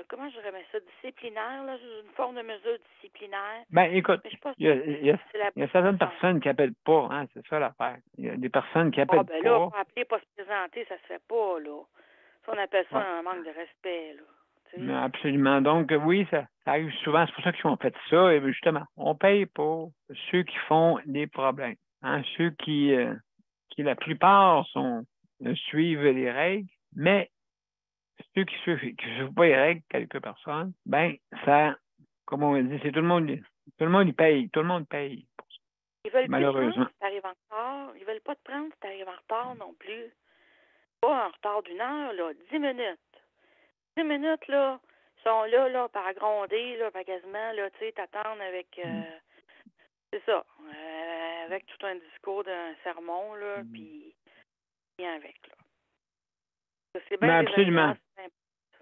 comment je remets ça, disciplinaire, là, une forme de mesure disciplinaire. Ben, écoute, Mais je pense il y a, il y a- que c'est la il y a certaines façon. personnes qui appellent pas, hein, c'est ça l'affaire. Il y a des personnes qui Ah, appellent ben là, pas. pas appeler, pas se présenter, ça se fait pas, là. Ça, on appelle ça Ouais. un manque de respect, là. Tu sais. Non, absolument. Donc, oui, ça arrive souvent. C'est pour ça qu'ils ont fait ça. Et justement, on paye pour ceux qui font des problèmes. Hein, ceux qui la plupart suivent les règles, mais ceux qui suivent pas les règles, quelques personnes, ben, ça, comme on dit, c'est tout le monde y paye. Tout le monde paye. Ils veulent plus te prendre Malheureusement. si t'arrives en retard. Ils veulent pas te prendre si t'arrives en retard non plus. Pas en retard d'une heure, là. 10 minutes. 10 minutes, là. Ils sont là, par gronder, là, par quasiment, là, tu sais, t'attendent avec, c'est ça, avec tout un discours d'un sermon, là, puis bien avec, là. C'est Mais bien absolument. désagréable.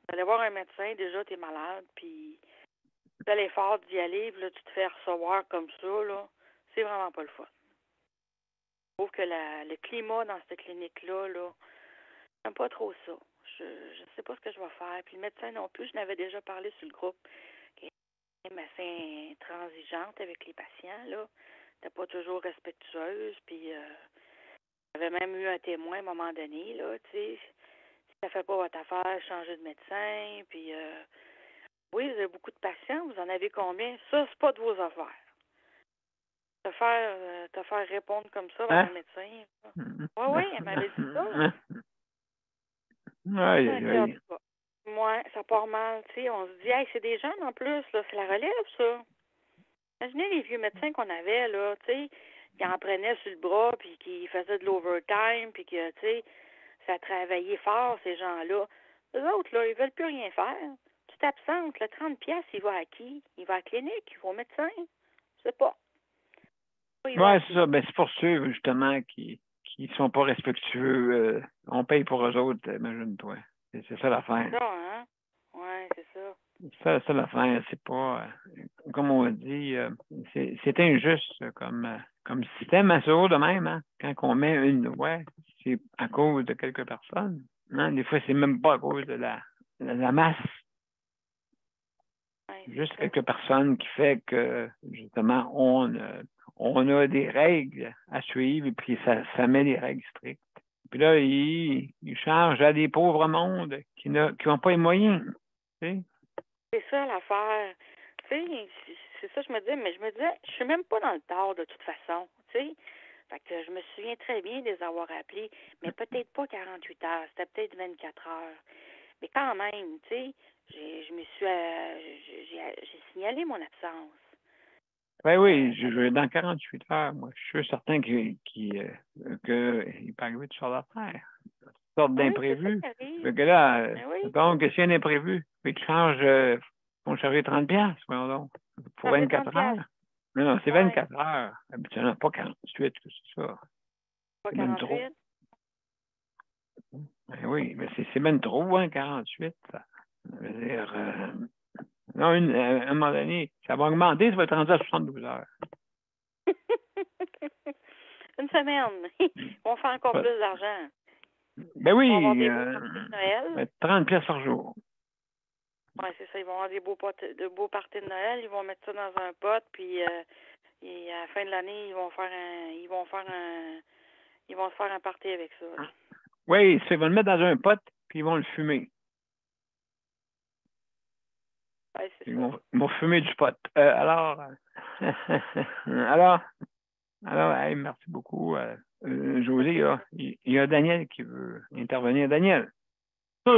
D'aller voir un médecin, déjà, t'es malade, puis tu fais l'effort d'y aller, puis là, tu te fais recevoir comme ça, là. C'est vraiment pas le fun. Je trouve que le climat dans cette clinique-là, là, j'aime pas trop ça. Je sais pas ce que je vais faire. Puis le médecin non plus, je n'avais déjà parlé sur le groupe, qui est assez intransigeante avec les patients, là. T'es pas toujours respectueuse, puis j'avais même eu un témoin à un moment donné, là, tu sais. Si ça fait pas votre affaire, changez de médecin, puis oui, vous avez beaucoup de patients, vous en avez combien? Ça, c'est pas de vos affaires. Te faire répondre comme ça par un médecin. Oui, elle m'avait dit ça. Aïe, aïe, aïe. Moi, ça part mal, tu sais. On se dit, hey, c'est des jeunes en plus, là, c'est la relève, ça. Imaginez les vieux médecins qu'on avait, là, tu sais, qui en prenaient sur le bras, puis qui faisaient de l'overtime, puis que, tu sais, ça travaillait fort, ces gens-là. Eux autres, là, ils veulent plus rien faire. Tu t'absentes, le 30$, il va à qui? Il va à la clinique, il va au médecin. Je sais pas. Ouais, c'est ça. Ben, c'est pour ceux, justement, qui sont pas respectueux. On paye pour eux autres, imagine-toi. C'est ça l'affaire. C'est ça, hein? Ouais, c'est ça. Ça l'affaire. C'est pas, comme on dit, c'est injuste comme système à ce de même, hein? Quand on met une loi, c'est à cause de quelques personnes. Hein? Des fois, c'est même pas à cause de la masse. Ouais, Juste quelques personnes qui fait que, justement, on a des règles à suivre et puis ça met des règles strictes. Puis là, ils chargent à des pauvres mondes qui n'ont pas les moyens. Tu sais? C'est ça l'affaire. Tu sais, c'est ça que je me disais, mais je me disais, je suis même pas dans le tort de toute façon. Tu sais, fait que je me souviens très bien de les avoir appelés, mais peut-être pas 48 heures, c'était peut-être 24 heures. Mais quand même, tu sais, j'ai signalé mon absence. Ben oui, dans 48 heures, moi, je suis certain qu'il peut arriver toutes sortes d'affaires, toutes sortes d'imprévus. Fait que là, donc, s'il y a un imprévu, puis tu changes, faut charger 30$, voyons donc, pour 24 heures. Non, c'est 24 heures. Habituellement, pas 48, c'est ça. Pas c'est même 48? trop. Ben oui, mais c'est même trop, hein, 48. Ça veut dire, non, à un moment donné, ça va augmenter, ça va être rendu à 72 heures. Une semaine. Ils vont faire encore plus d'argent. Ben oui, ils vont avoir des beaux parties de Noël. 30$ par jour. Oui, c'est ça. Ils vont avoir des beaux parties de Noël. Ils vont mettre ça dans un pot, puis et à la fin de l'année, ils vont se faire un party avec ça. Là. Oui, ils vont le mettre dans un pot, puis ils vont le fumer. Ouais, c'est ils vont fumer du pot. Alors, hey, merci beaucoup, José. Il y a Daniel qui veut intervenir. Daniel. Ça,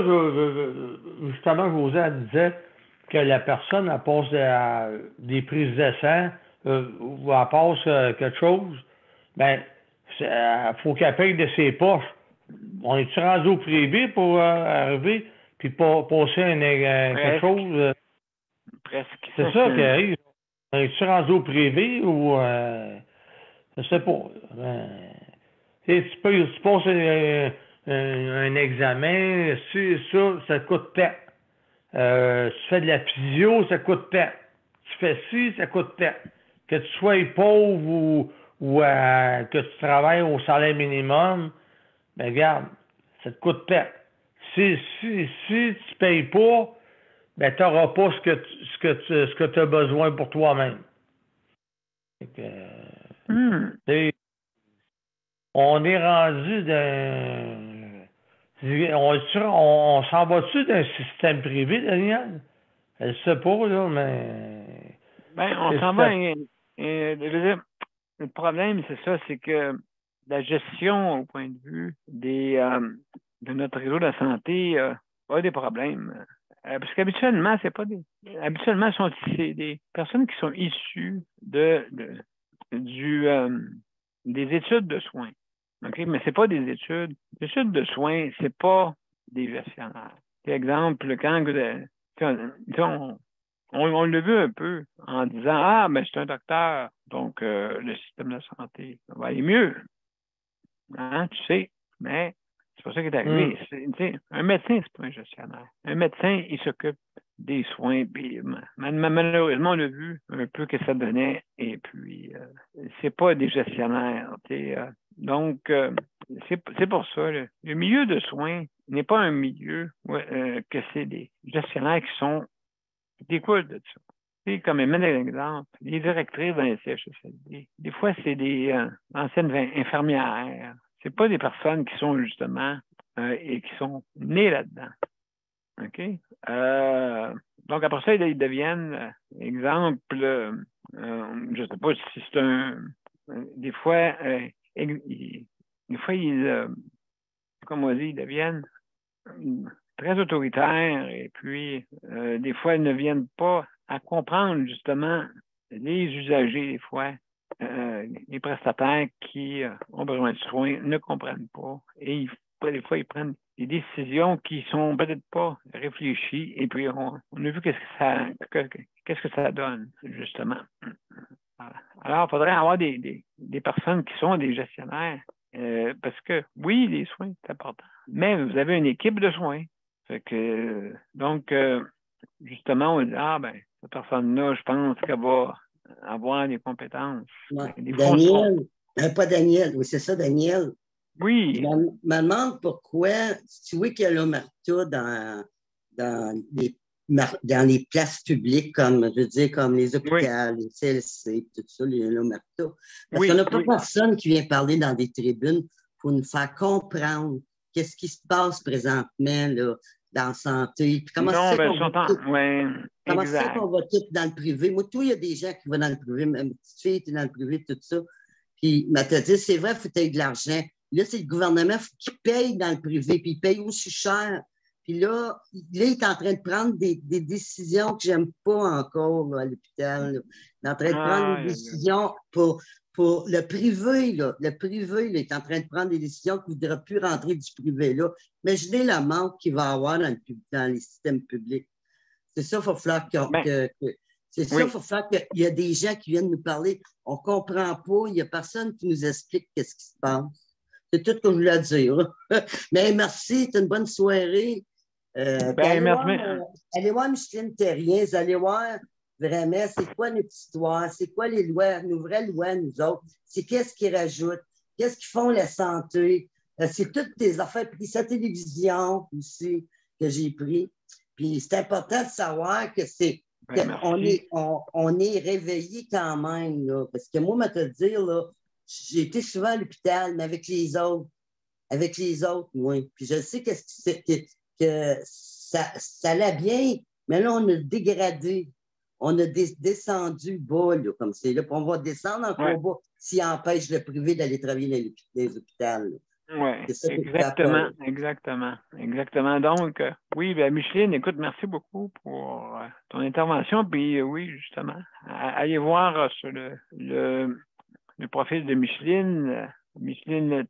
justement, José elle disait que la personne elle passe des prises de sang ou elle passe quelque chose. Ben, faut qu'elle paye de ses poches. On est-tu rendu au privé pour arriver puis passer quelque chose? Presque. C'est ça qui arrive. On est-tu rendu au privé ou je sais pas. Tu passes un examen, ça te coûte tant. Tu fais de la physio, ça coûte tant. Tu fais ci, ça coûte tant. Que tu sois pauvre ou que tu travailles au salaire minimum, ben regarde, ça te coûte tant. Si tu payes pas, ben tu n'auras pas ce que tu as besoin pour toi-même. On est rendu on s'en va-tu d'un système privé, Daniel? Je ne sais pas, là, mais... Ben, on s'en va. Je veux dire, le problème, c'est ça, c'est que la gestion, au point de vue de notre réseau de la santé, a des problèmes. Parce qu'habituellement, c'est pas des. Habituellement, c'est des personnes qui sont issues des études de soins. OK? Mais c'est pas des études. Les études de soins, c'est pas des gestionnaires. Par exemple, quand on l'a vu un peu en disant ah, mais c'est un docteur, donc le système de santé va aller mieux. Hein, tu sais, mais c'est pas ça qui est arrivé. Un médecin, c'est pas un gestionnaire. Un médecin, il s'occupe des soins, puis malheureusement, on a vu un peu que ça donnait, et puis c'est pas des gestionnaires. Donc, c'est pour ça, le milieu de soins n'est pas un milieu que c'est des gestionnaires qui découlent de ça. C'est comme un exemple, les directrices dans les CHSLD, des fois, c'est des anciennes infirmières. C'est pas des personnes qui sont justement et qui sont nées là-dedans. OK? Donc, après ça, ils deviennent, exemple, je ne sais pas si c'est des fois, comme on dit, ils deviennent très autoritaires et puis, des fois, ils ne viennent pas à comprendre, justement, les usagers, des fois, les prestataires qui ont besoin de soins ne comprennent pas et des fois, ils prennent des décisions qui sont peut-être pas réfléchies et puis on a vu qu'est-ce que ça donne, justement. Alors, il faudrait avoir des personnes qui sont des gestionnaires parce que, oui, les soins, c'est important, mais vous avez une équipe de soins. Fait que, donc, justement, on dit, cette personne-là, je pense qu'elle va avoir des compétences. Ouais. Daniel, pas Daniel, oui, c'est ça, Daniel. Oui. Je me demande pourquoi, tu vois qu'il y a l'omerta dans les places publiques, comme, je veux dire, comme les hôpitaux, les CLC, tout ça, l'omerta. Parce qu'on n'a pas personne qui vient parler dans des tribunes pour nous faire comprendre qu'est-ce qui se passe présentement là, dans la santé. Puis comment c'est qu'on va tout dans le privé? Moi, tout, il y a des gens qui vont dans le privé, ma petite fille était dans le privé, tout ça. Puis, m'a dit, c'est vrai, il faut que tu aies de l'argent. Là, c'est le gouvernement qui paye dans le privé, puis il paye aussi cher. Puis là, il est en train de prendre des décisions que j'aime pas encore là, à l'hôpital. Là. Il est en train de prendre des décisions pour le privé. Là. Le privé là, est en train de prendre des décisions qu'il ne voudra plus rentrer du privé. Là. Imaginez la manque qu'il va y avoir dans les systèmes publics. C'est ça, il faut falloir qu'il y a des gens qui viennent nous parler. On ne comprend pas. Il n'y a personne qui nous explique qu'est-ce qui se passe. C'est tout ce que je voulais dire. Mais merci, c'est une bonne soirée. Allez voir Micheline Terrien, allez voir vraiment c'est quoi notre histoire, c'est quoi les lois, nos vraies lois, nous autres, c'est qu'est-ce qu'ils rajoutent, qu'est-ce qu'ils font la santé, c'est toutes tes affaires, puis sa télévision aussi que j'ai pris. Puis c'est important de savoir que on est réveillé quand même, là, parce que moi, je vais te dire, là, j'ai été souvent à l'hôpital, mais avec les autres. Oui. Puis je sais que ça allait bien, mais là, on a dégradé. On a descendu bas, là, comme c'est là. Puis on va descendre encore bas s'il empêche le privé d'aller travailler dans les hôpitaux. Oui, exactement. Donc, oui, Micheline, écoute, merci beaucoup pour ton intervention. Puis oui, justement, allez voir sur le profil de Micheline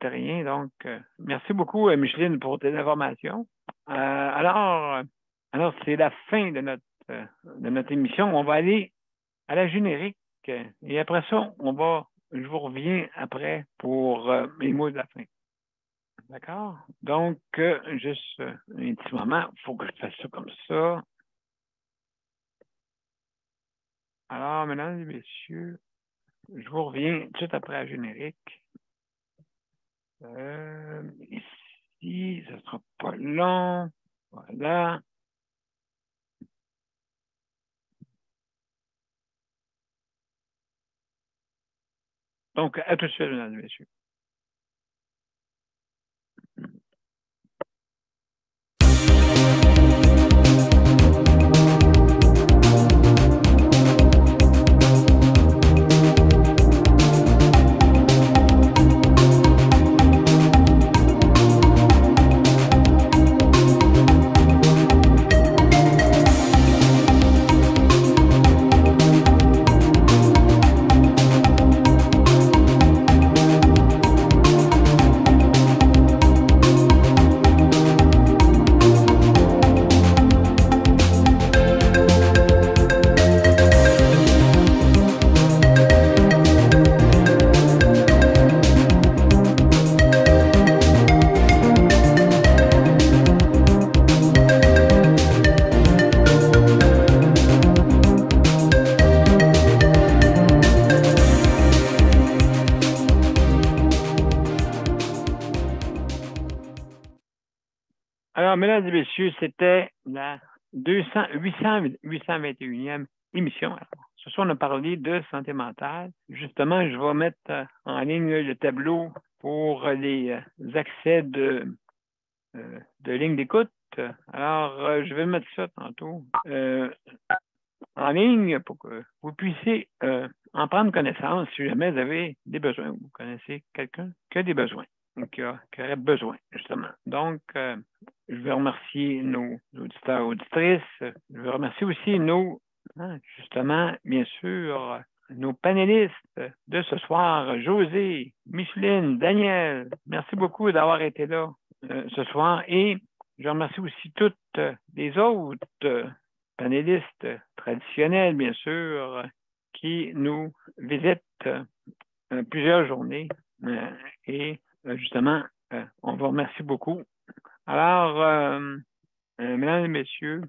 Terrien. Donc, merci beaucoup, Micheline, pour tes informations. Alors, c'est la fin de notre émission. On va aller à la générique. Et après ça, je vous reviens après pour mes mots de la fin. D'accord? Donc, juste un petit moment. Il faut que je fasse ça comme ça. Alors, mesdames et messieurs, je vous reviens tout de suite après la générique. Ici, ça ne sera pas long. Voilà. Donc, à tout de suite, mesdames et messieurs. Alors, mesdames et messieurs, c'était la 821e émission. Alors, ce soir, on a parlé de santé mentale. Justement, je vais mettre en ligne le tableau pour les accès de ligne d'écoute. Alors, je vais mettre ça tantôt en ligne pour que vous puissiez en prendre connaissance si jamais vous avez des besoins. Vous connaissez quelqu'un qui a des besoins, qui aurait besoin, justement. Donc, je veux remercier nos auditeurs et auditrices. Je veux remercier aussi justement, bien sûr, nos panélistes de ce soir, José, Micheline, Daniel. Merci beaucoup d'avoir été là ce soir. Et je remercie aussi toutes les autres panélistes traditionnels, bien sûr, qui nous visitent plusieurs journées. Et justement, on vous remercie beaucoup. Alors, mesdames et messieurs,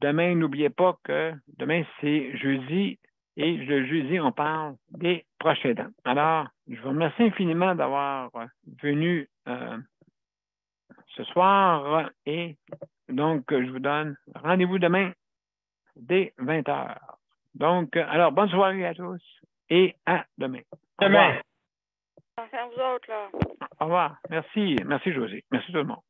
demain, n'oubliez pas que demain, c'est jeudi. Et le jeudi, on parle des proches aidants. Alors, je vous remercie infiniment d'avoir venu ce soir. Et donc, je vous donne rendez-vous demain dès 20h. Donc, alors, bonne soirée à tous et à demain. Demain. Attention à vous autres, là. Au revoir. Merci. Merci, José. Merci tout le monde.